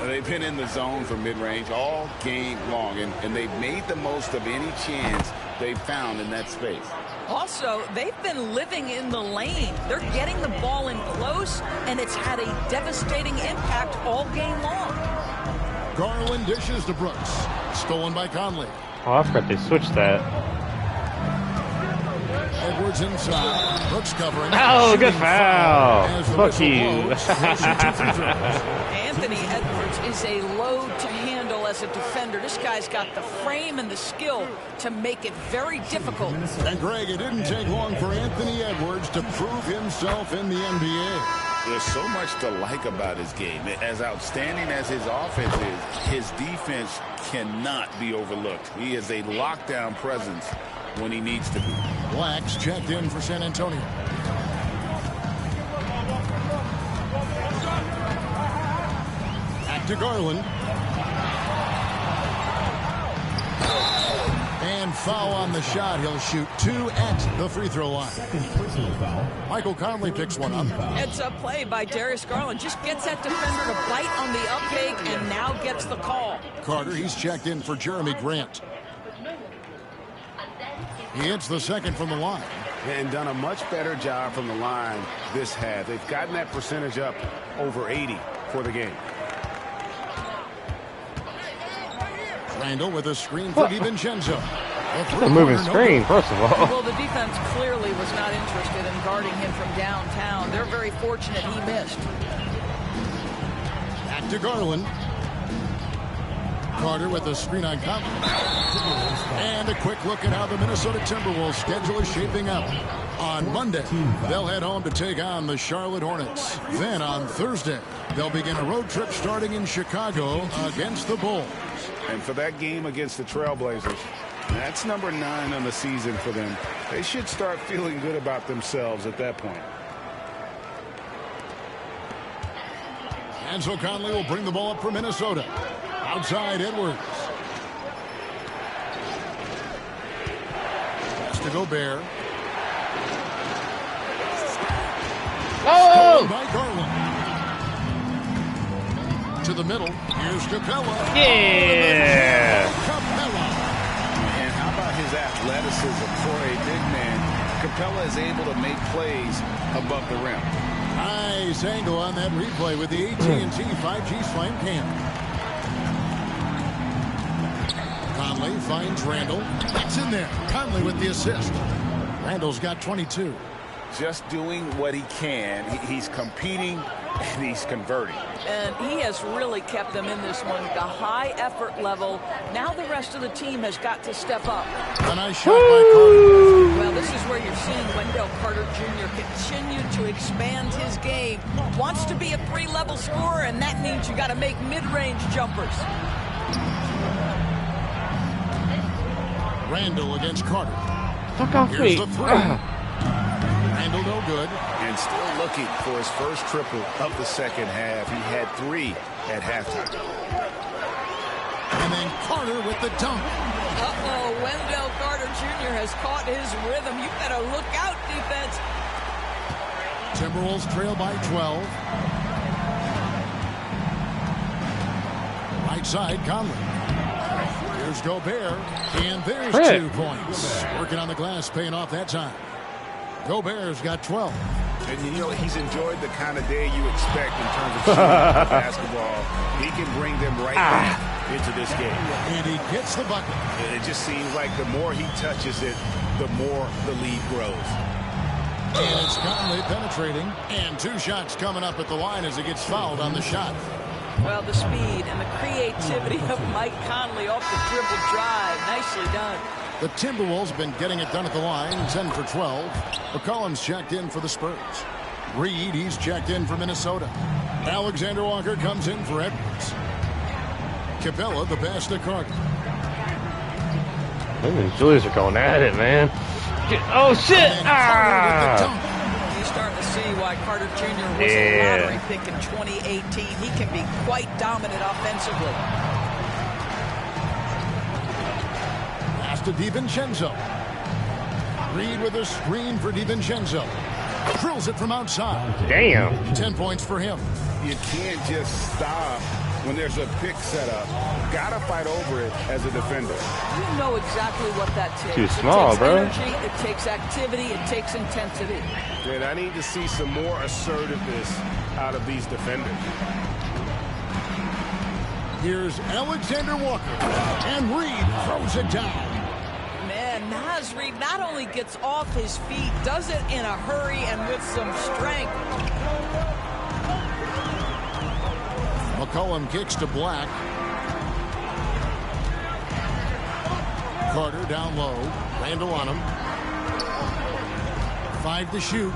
They've been in the zone for mid-range all game long, and they've made the most of any chance they've found in that space.
Also, they've been living in the lane. They're getting the ball in close, and it's had a devastating impact all game long.
Garland dishes to Brooks. Stolen by Conley.
Oh, I forgot they switched that.
Edwards inside. Brooks covering.
Oh, good foul. Fuck you.
Anthony Edwards is a load to handle as a defender. This guy's got the frame and the skill to make it very difficult.
And Greg, it didn't take long for Anthony Edwards to prove himself in the NBA.
There's so much to like about his game. As outstanding as his offense is, his defense cannot be overlooked. He is a lockdown presence when he needs to be.
Blacks checked in for San Antonio. Back to Garland. And And foul on the shot. He'll shoot 2 at the free throw line. Michael Conley picks one up.
It's a play by Darius Garland. Just gets that defender to bite on the uptake and now gets the call.
Carter, he's checked in for Jeremy Grant. He hits the second from the line.
And done a much better job from the line this half. They've gotten that percentage up over 80 for the game.
Randall with a screen for DiVincenzo.
A moving screen, first of all.
Well, the defense clearly was not interested in guarding him from downtown. They're very fortunate he missed.
Back to Garland. Carter with a screen on Conley. And a quick look at how the Minnesota Timberwolves schedule is shaping up. On Monday, they'll head home to take on the Charlotte Hornets. Then on Thursday, they'll begin a road trip starting in Chicago against the Bulls.
And for that game against the Trailblazers, that's number 9 on the season for them. They should start feeling good about themselves at that point.
And so Conley will bring the ball up for Minnesota. Outside Edwards. Pass to Gobert.
Oh!
By Garland. To the middle. Here's Capella.
Yeah!
Capella.
And how about his athleticism for a big man? Capella is able to make plays above the rim.
Nice angle on that replay with the AT&T 5G Slam Cam. Conley finds Randall. It's in there. Conley with the assist. Randall's got 22.
Just doing what he can. He's competing and he's converting.
And he has really kept them in this one. The high effort level. Now the rest of the team has got to step up.
A nice shot by Carter.
Well, this is where you're seeing Wendell Carter Jr. continue to expand his game. Wants to be a 3-level scorer, and that means you got to make mid-range jumpers.
Randall against Carter.
Fuck off me.
Here's the three. Randall no good.
And still looking for his first triple of the second half. He had 3 at halftime.
And then Carter with the dunk.
Uh-oh, Wendell Carter Jr. has caught his rhythm. You better look out, defense.
Timberwolves trail by 12. Right side, Conley. Here's Gobert, and there's 2 points. Working on the glass, paying off that time. Gobert's got 12.
And you know, he's enjoyed the kind of day you expect in terms of shooting basketball. He can bring them right back into this game.
And he gets the bucket.
And it just seems like the more he touches it, the more the lead grows.
And it's Conley penetrating. And 2 shots coming up at the line as he gets fouled on the shot.
Well, the speed and the creativity of Mike Conley off the dribble drive. Nicely done.
The Timberwolves have been getting it done at the line, 10 for 12. McCollum's checked in for the Spurs. Reed, he's checked in for Minnesota. Alexander Walker comes in for Edwards. Capella, the pass to Carter.
Him and Julius are going at it, man. Oh, shit!
You're starting to see why Carter Jr. was a lottery pick in 2018. He can be quite dominant offensively.
To DiVincenzo. Reed with a screen for DiVincenzo. Drills it from outside.
Damn.
10 points for him.
You can't just stop when there's a pick set up. Gotta fight over it as a defender.
You know exactly what that takes.
Too small,
it takes
bro.
Energy, it takes activity, it takes intensity.
And I need to see some more assertiveness out of these defenders.
Here's Alexander Walker. And Reed throws it down.
Naz Reid not only gets off his feet, does it in a hurry and with some strength.
McCollum kicks to Black. Carter down low. Randall on him. 5 to shoot.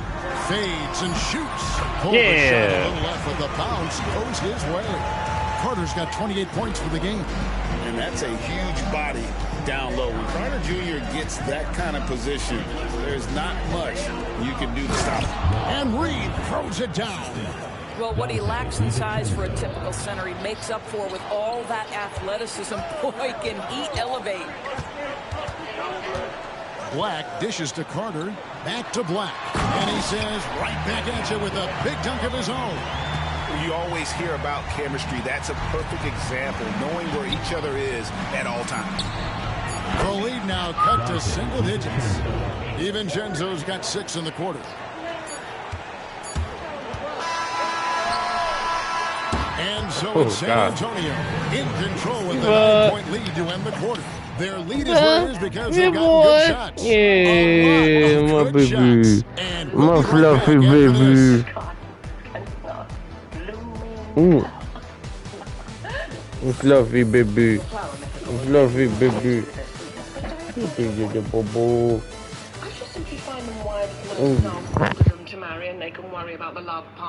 Fades and shoots. Pulled the shot a little left with the bounce. Goes his way. Carter's got 28 points for the game.
And that's a huge body down low. When Carter Jr. gets that kind of position, there's not much you can do to stop him.
And Reed throws it down.
Well, what he lacks in size for a typical center, he makes up for with all that athleticism. Boy, can he elevate.
Black dishes to Carter. Back to Black. And he says right back at you with a big dunk of his own.
You always hear about chemistry. That's a perfect example, knowing where each other is at all times.
The lead now cut to single digits. DiVincenzo's got 6 in the quarter. And so it's San Antonio in control with a 9-point lead to end the quarter. Their lead is where it is because they've got good shots.
Yeah, my baby.
Shots.
My fluffy baby. Fluffy baby. Fluffy baby.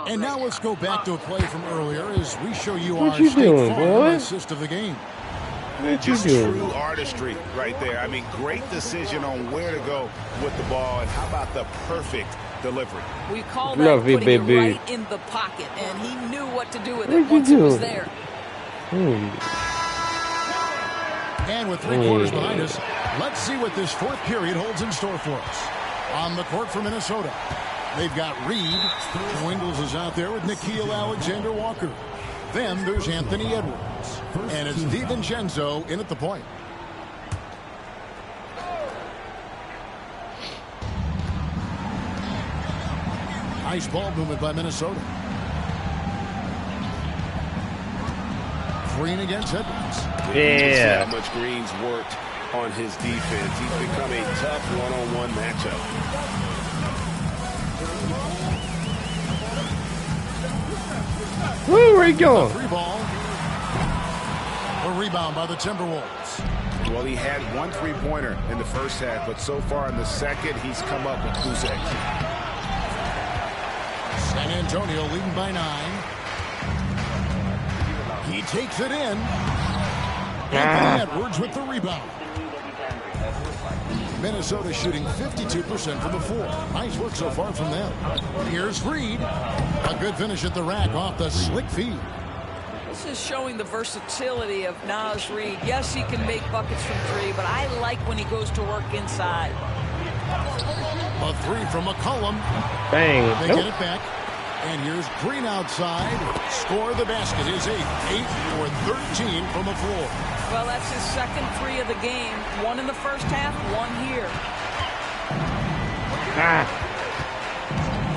And now let's go back to a play from earlier as we show you
What
our
you
State
doing,
Farm
boy?
assist of the game.
Just true artistry right there. I mean, great decision on where to go with the ball, and how about the perfect delivery?
We call that putting it right in the pocket, and he knew what to do with it once it was there.
And with 3 quarters behind us, let's see what this 4th period holds in store for us. On the court for Minnesota, they've got Reed. Wingles is out there with Nickeil Alexander-Walker. Then there's Anthony Edwards. And it's DiVincenzo in at the point. Nice ball movement by Minnesota. Green against Edwards.
Yeah.
How much Green's worked on his defense. He's become a tough one-on-one matchup.
Where are you going?
Free ball. A rebound by the Timberwolves.
Well, he had 1 3-pointer in the first half, but so far in the second, he's come up with loose eggs.
San Antonio leading by 9. He takes it in. Anthony Edwards with the rebound. Minnesota shooting 52% from the floor. Nice work so far from them. Here's Reed. A good finish at the rack off the slick feed.
This is showing the versatility of Naz Reid. Yes, he can make buckets from 3, but I like when he goes to work inside.
A 3 from McCollum.
Bang.
They get it back. And here's Green outside. Score the basket is 8. 8 for 13 from the floor.
Well, that's his second 3 of the game. 1 in the first half, 1 here.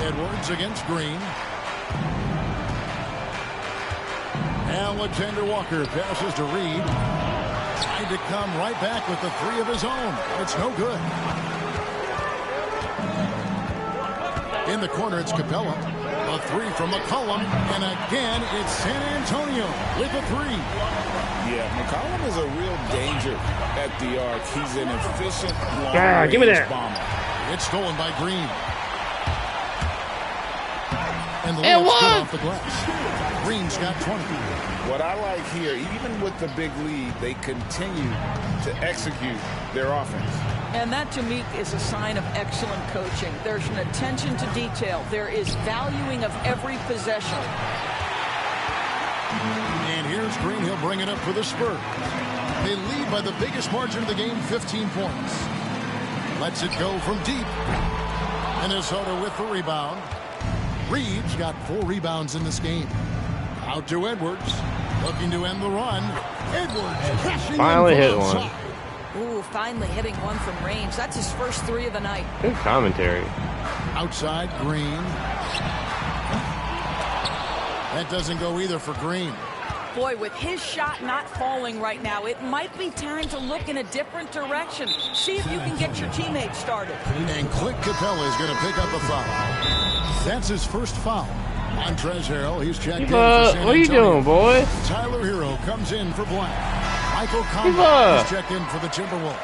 Edwards against Green. Alexander Walker passes to Reed. Tried to come right back with the 3 of his own. It's no good. In the corner, it's Capella. A 3 from McCollum. And again, it's San Antonio with a 3.
Yeah, McCollum is a real danger at the arc. He's an efficient long-range
give me that
bomber.
It's stolen by Green. And the layup's good off the glass. Green's got 20.
What I like here, even with the big lead, they continue to execute their offense.
And that, to me, is a sign of excellent coaching. There's an attention to detail. There is valuing of every possession.
And here's Green. He'll bring it up for the Spurs. They lead by the biggest margin of the game, 15 points. Lets it go from deep. Minnesota with the rebound. Reed's got 4 rebounds in this game. Out to Edwards. Looking to end the run. Edwards cashing
finally
in
hit
from
one.
outside.
Ooh, finally hitting 1 from range. That's his first 3 of the night.
Good commentary.
Outside, Green. That doesn't go either for Green.
Boy, with his shot not falling right now, it might be time to look in a different direction. See if you can get your teammates started.
And Clint Capella is going to pick up a foul. That's his first foul. On Trez Harrell, he's checked in for San Antonio.
What are you doing, boy?
Tyler Hero comes in for Black. Michael Conley is checked in for the Timberwolves.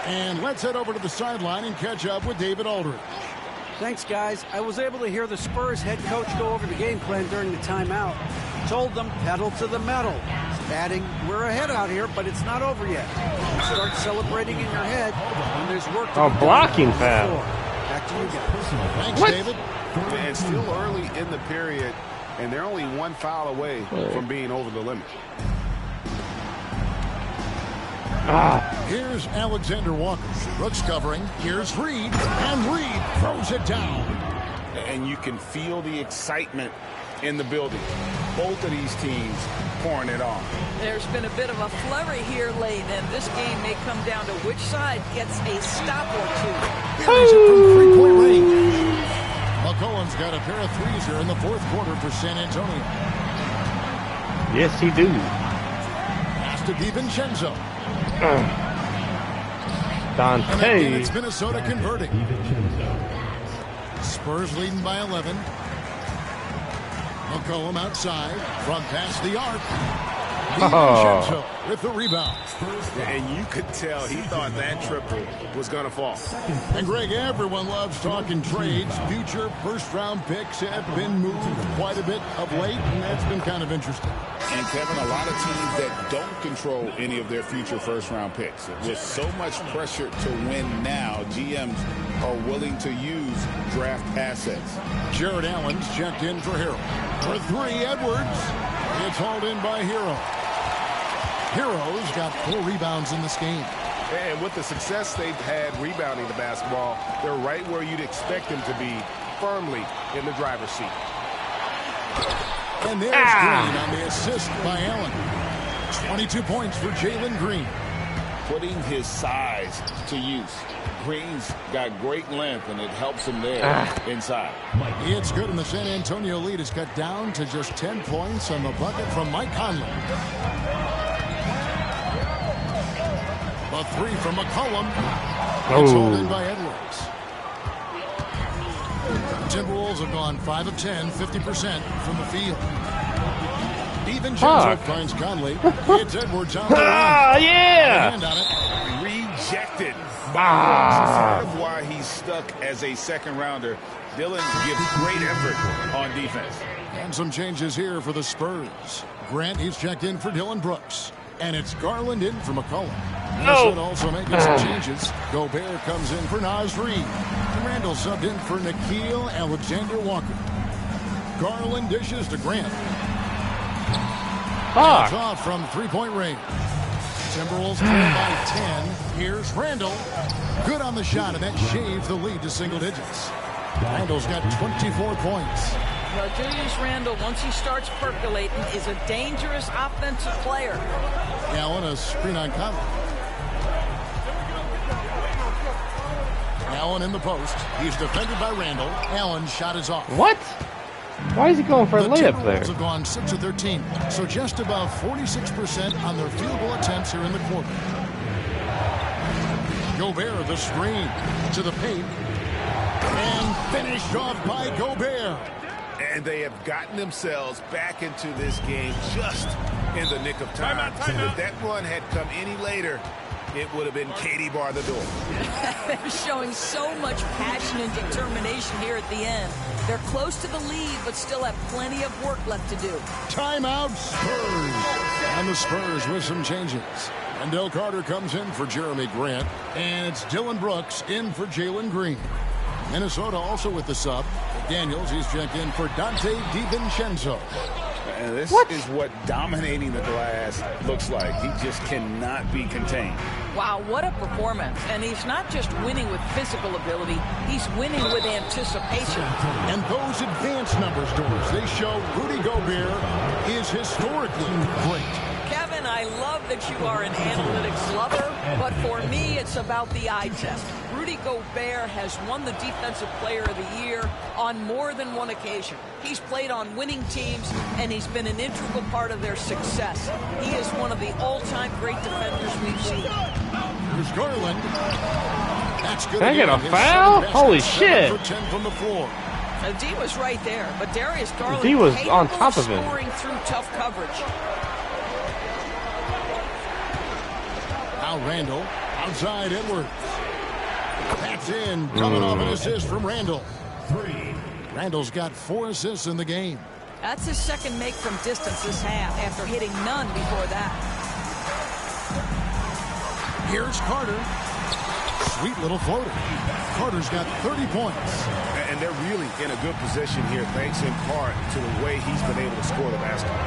And let's head over to the sideline and catch up with David Aldridge.
Thanks, guys. I was able to hear the Spurs head coach go over the game plan during the timeout. Told them, pedal to the metal. Adding, we're ahead out here, but it's not over yet. Start celebrating in your head when there's work to be done.
Blocking foul.
Back to you guys.
Thanks, David.
And still early in the period, and they're only 1 foul away from being over the limit.
Here's Alexander Walker. Brooks covering. Here's Reed. And Reed throws it down.
And you can feel the excitement in the building. Both of these teams pouring it on.
There's been a bit of a flurry here late, and this game may come down to which side gets a stop or two.
Here's it from three-point range. McCollum's got a pair of threes here in the fourth quarter for San Antonio.
Yes, he do.
Pass to DiVincenzo.
Dante.
And again, it's Minnesota converting. Spurs leading by 11. McCollum outside. From past the arc. DiVincenzo with the rebound.
And you could tell he thought that triple was going to fall.
And Greg, everyone loves talking trades. Future first-round picks have been moved quite a bit of late, and that's been kind of interesting.
And Kevin, a lot of teams that don't control any of their future first-round picks. With so much pressure to win now, GMs are willing to use draft assets.
Jared Allen's checked in for Hero. For three, Edwards. It's hauled in by Hero. Hero's got 4 rebounds in this game.
And with the success they've had rebounding the basketball, they're right where you'd expect them to be, firmly in the driver's seat.
And there's Green on the assist by Allen. 22 points for Jalen Green.
Putting his size to use. Green's got great length, and it helps him there inside.
It's good, and the San Antonio lead is cut down to just 10 points on the bucket from Mike Conley. A 3 from McCollum. It's hauled in by Edwards. Timberwolves have gone 5 of 10, 50% from the field. DiVincenzo finds Conley. It's Edwards on the line.
Yeah!
Hand on it.
Rejected. Part of why he's stuck as a second rounder. Dillon gives great effort on defense.
And some changes here for the Spurs. Grant, he's checked in for Dylan Brooks. And it's Garland in for McCollum. Minnesota also making some changes. Gobert comes in for Naz Reid. And Randall subbed in for Nickeil Alexander-Walker. Garland dishes to Grant. It's off from three-point range. Timberwolves trail by 10. Here's Randall. Good on the shot, and that shaves the lead to single digits. Randall's got 24 points.
Well, Julius Randle, once he starts percolating, is a dangerous offensive player.
Allen, a screen on Conley. Allen in the post. He's defended by Randall. Allen's shot is off.
What? Why is he going for a layup there?
The Timberwolves have gone 6 of 13, so just about 46% on their field goal attempts here in the quarter. Gobert, the screen to the paint. And finished off by Gobert.
And they have gotten themselves back into this game just in the nick of time. If that run had come any later, it would have been Katie bar the door.
They're showing so much passion and determination here at the end. They're close to the lead, but still have plenty of work left to do.
Timeout, Spurs. And the Spurs with some changes. Wendell Carter comes in for Jeremy Grant. And it's Dylan Brooks in for Jalen Green. Minnesota also with the sub. Daniels, he's checked in for Dante DiVincenzo.
And this is what dominating the glass looks like. He just cannot be contained.
Wow, what a performance. And he's not just winning with physical ability, he's winning with anticipation.
And those advanced numbers, Doris, they show Rudy Gobert is historically great.
Kevin, I love that you are an analytics lover, but for me, it's about the eye test. Rudy Gobert has won the Defensive Player of the Year on more than one occasion. He's played on winning teams, and he's been an integral part of their success. He is one of the all-time great defenders we've seen.
Here's Garland. That's good.
Can I get a foul? Holy shit.
For 10 from the floor.
D was right there, but Darius Garland
D was on top of him.
scoring through tough coverage.
Now Randall, outside Edwards. That's in, coming off an assist from Randall. 3. Randall's got 4 assists in the game.
That's his second make from distance this half after hitting none before that.
Here's Carter. Sweet little floater. Carter's got 30 points.
And they're really in a good position here, thanks in part to the way he's been able to score the basketball.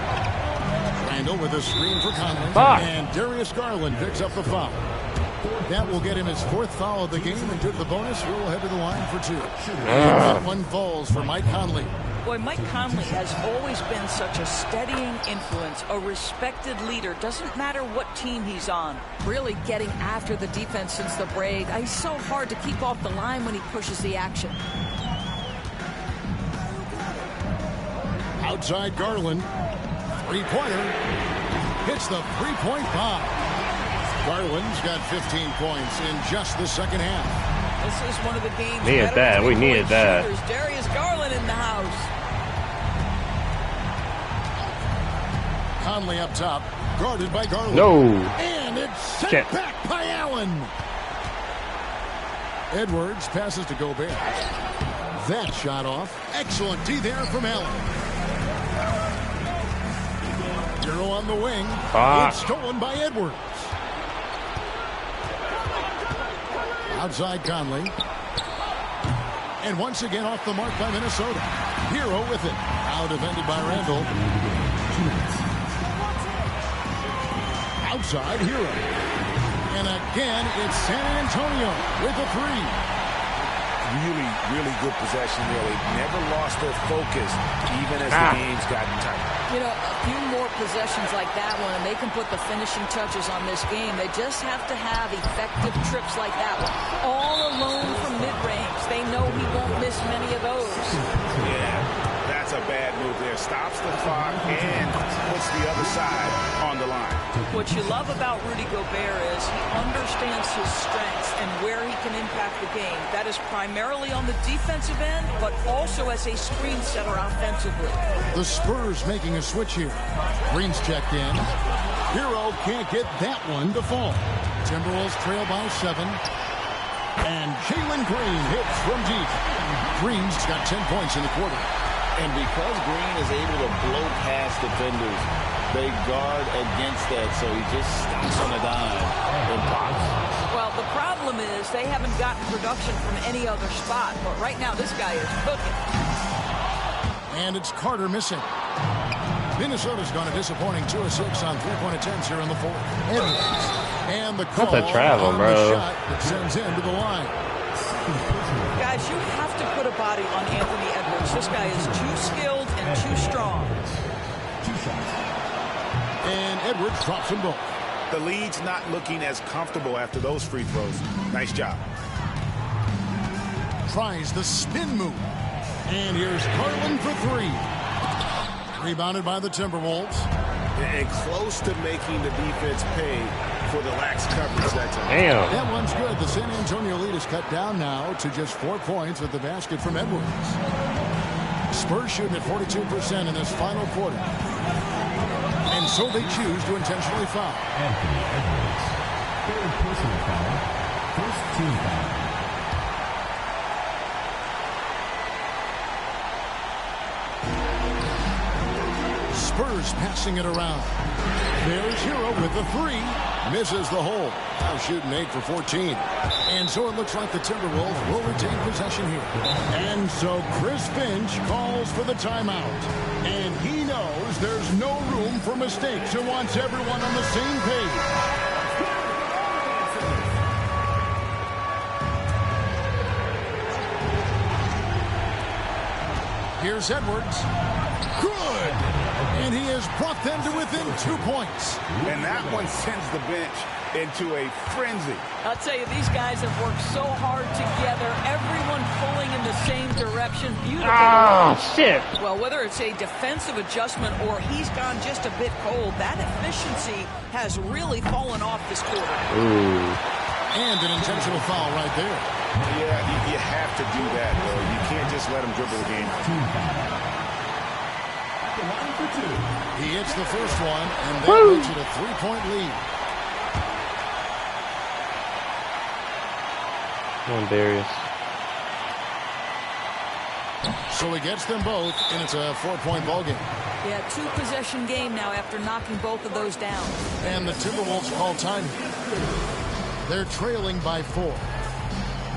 Randall with a screen for Conley. And Darius Garland picks up the foul. That will get him his 4th foul of the game, and due to the bonus, he will head to the line for 2. And that one falls for Mike Conley.
Boy, Mike Conley has always been such a steadying influence, a respected leader. Doesn't matter what team he's on. Really getting after the defense since the break. He's so hard to keep off the line when he pushes the action.
Outside Garland. Three-pointer. Hits the three-point bomb. Garland's got 15 points in just the second half.
This is one of the game's
needed that. We needed that.
Shooters. Darius Garland in the house.
Conley up top, guarded by Garland.
No.
And it's sent back by Allen. Edwards passes to Gobert. That shot off. Excellent D there from Allen. Hero on the wing. It's stolen by Edwards. Outside Conley. And once again off the mark by Minnesota. Hero with it. Now defended by Randall. Outside Hero. And again, it's San Antonio with a 3.
Really good possession, really. Never lost their focus, even as the game's gotten tight.
You know, a few more possessions like that one, and they can put the finishing touches on this game. They just have to have effective trips like that one. All alone from mid-range. They know he won't miss many of those.
Yeah, that's a bad move there. Stops the clock and puts the other side on the line.
What you love about Rudy Gobert is he understands his strengths and where he can impact the game. That is primarily on the defensive end, but also as a screen setter offensively.
The Spurs making a switch here. Green's checked in. Hero can't get that one to fall. Timberwolves trail by 7. And Jalen Green hits from deep. Green's got 10 points in the quarter.
And because Green is able to blow past defenders, they guard against that, so he just stops on a dime and pops.
Well, the problem is they haven't gotten production from any other spot, but right now this guy is cooking.
And it's Carter missing. Minnesota's gone a disappointing 2 of 6 on 3-point attempts here in the 4th. Edwards. And the call
that's a travel,
on
bro.
the shot that sends him to the line.
Guys, you have to put a body on Anthony Edwards. This guy is too skilled and too strong.
And Edwards drops them both.
The lead's not looking as comfortable after those free throws. Nice job.
Tries the spin move. And here's Garland for 3. Rebounded by the Timberwolves.
And close to making the defense pay for the lax coverage that time.
Damn.
That one's good. The San Antonio lead is cut down now to just 4 points with the basket from Edwards. Spurs shooting at 42% in this final quarter. And so they choose to intentionally foul.
Anthony Edwards. 3rd personal foul. 1st team foul.
Spurs passing it around. There's Hero with the 3. Misses the hole. Now shooting 8 for 14. And so it looks like the Timberwolves will retain possession here. And so Chris Finch calls for the timeout. And he knows there's no room for mistakes and wants everyone on the same page. Here's Edwards. Good. And he has brought them to within 2 points.
And that one sends the bench into a frenzy.
I'll tell you, these guys have worked so hard together. Everyone pulling in the same direction. Beautiful.
Oh, shit.
Well, whether it's a defensive adjustment or he's gone just a bit cold, that efficiency has really fallen off this quarter.
Ooh.
And an intentional foul right there.
Yeah, you have to do that, though. You can't just let him dribble the game.
He hits the first one, and that makes it a 3-point lead.
Come on, Darius.
So he gets them both, and it's a 4-point ball game.
Yeah, 2-possession game now after knocking both of those down.
And the Timberwolves call time. They're trailing by 4.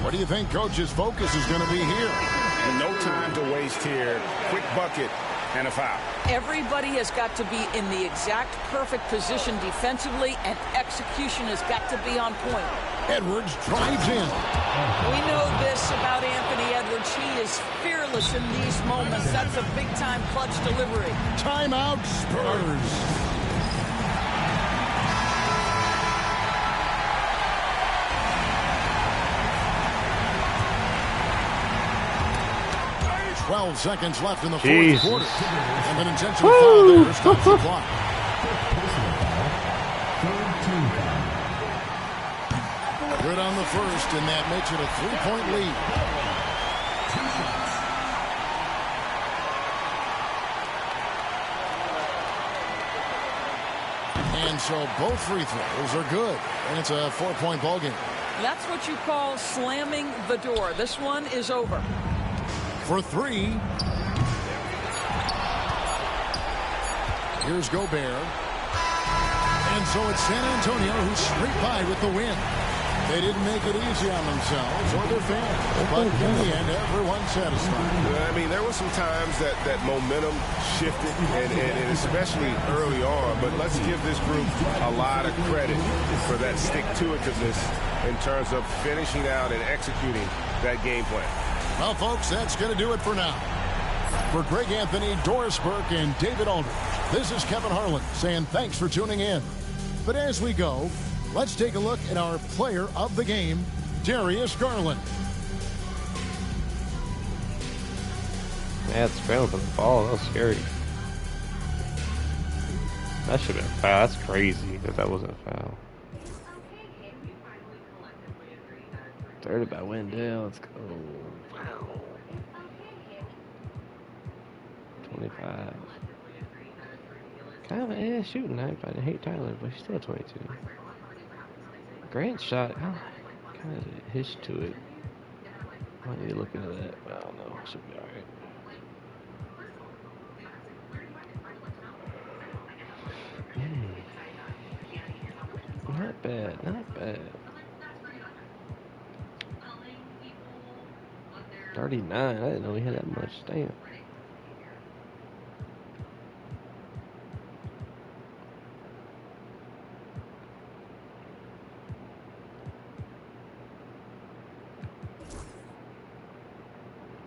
What do you think Coach's focus is going to be here?
No time to waste here. Quick bucket And a foul.
Everybody has got to be in the exact perfect position defensively, and execution has got to be on point.
Edwards drives in.
We know this about Anthony Edwards. He is fearless in these moments. That's a big-time clutch delivery.
Timeout, Spurs. "12 seconds left in the fourth quarter. And an intentional foul there stops the clock. Good on the first, and that makes it a 3-point lead. And so both free throws are good, and it's a 4-point ball game.
That's what you call slamming the door. This one is over.
For three. Here's Gobert. And so it's San Antonio who scraped by with the win. They didn't make it easy on themselves or their fans, but in the end, everyone's satisfied.
I mean, there were some times that momentum shifted, and especially early on, but let's give this group a lot of credit for that stick-to-itiveness in terms of finishing out and executing that game plan.
Well, folks, that's going to do it for now. For Greg Anthony, Doris Burke, and David Aldridge, this is Kevin Harlan saying thanks for tuning in. But as we go, let's take a look at our player of the game, Darius Garland.
Yeah, it's scrambling for the ball. That was scary. That should have been a foul. That's crazy that wasn't a foul. 30 by Wendell. Let's go. Wow. 25. Kind of an ass shooting night. I hate Tyler, but he's still 22. Grant's shot, kind of a hiss to it. Might need to look into that, but I don't know. Should be alright. Not bad, not bad. 39. I didn't know he had that much. Damn.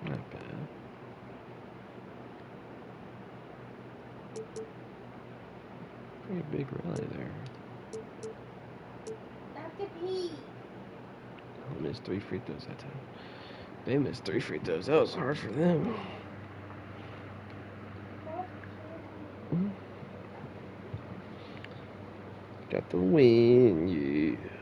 Not bad. Pretty big rally there. I missed 3 free throws that time. They missed 3 free throws. That was hard for them. Got the win, yeah.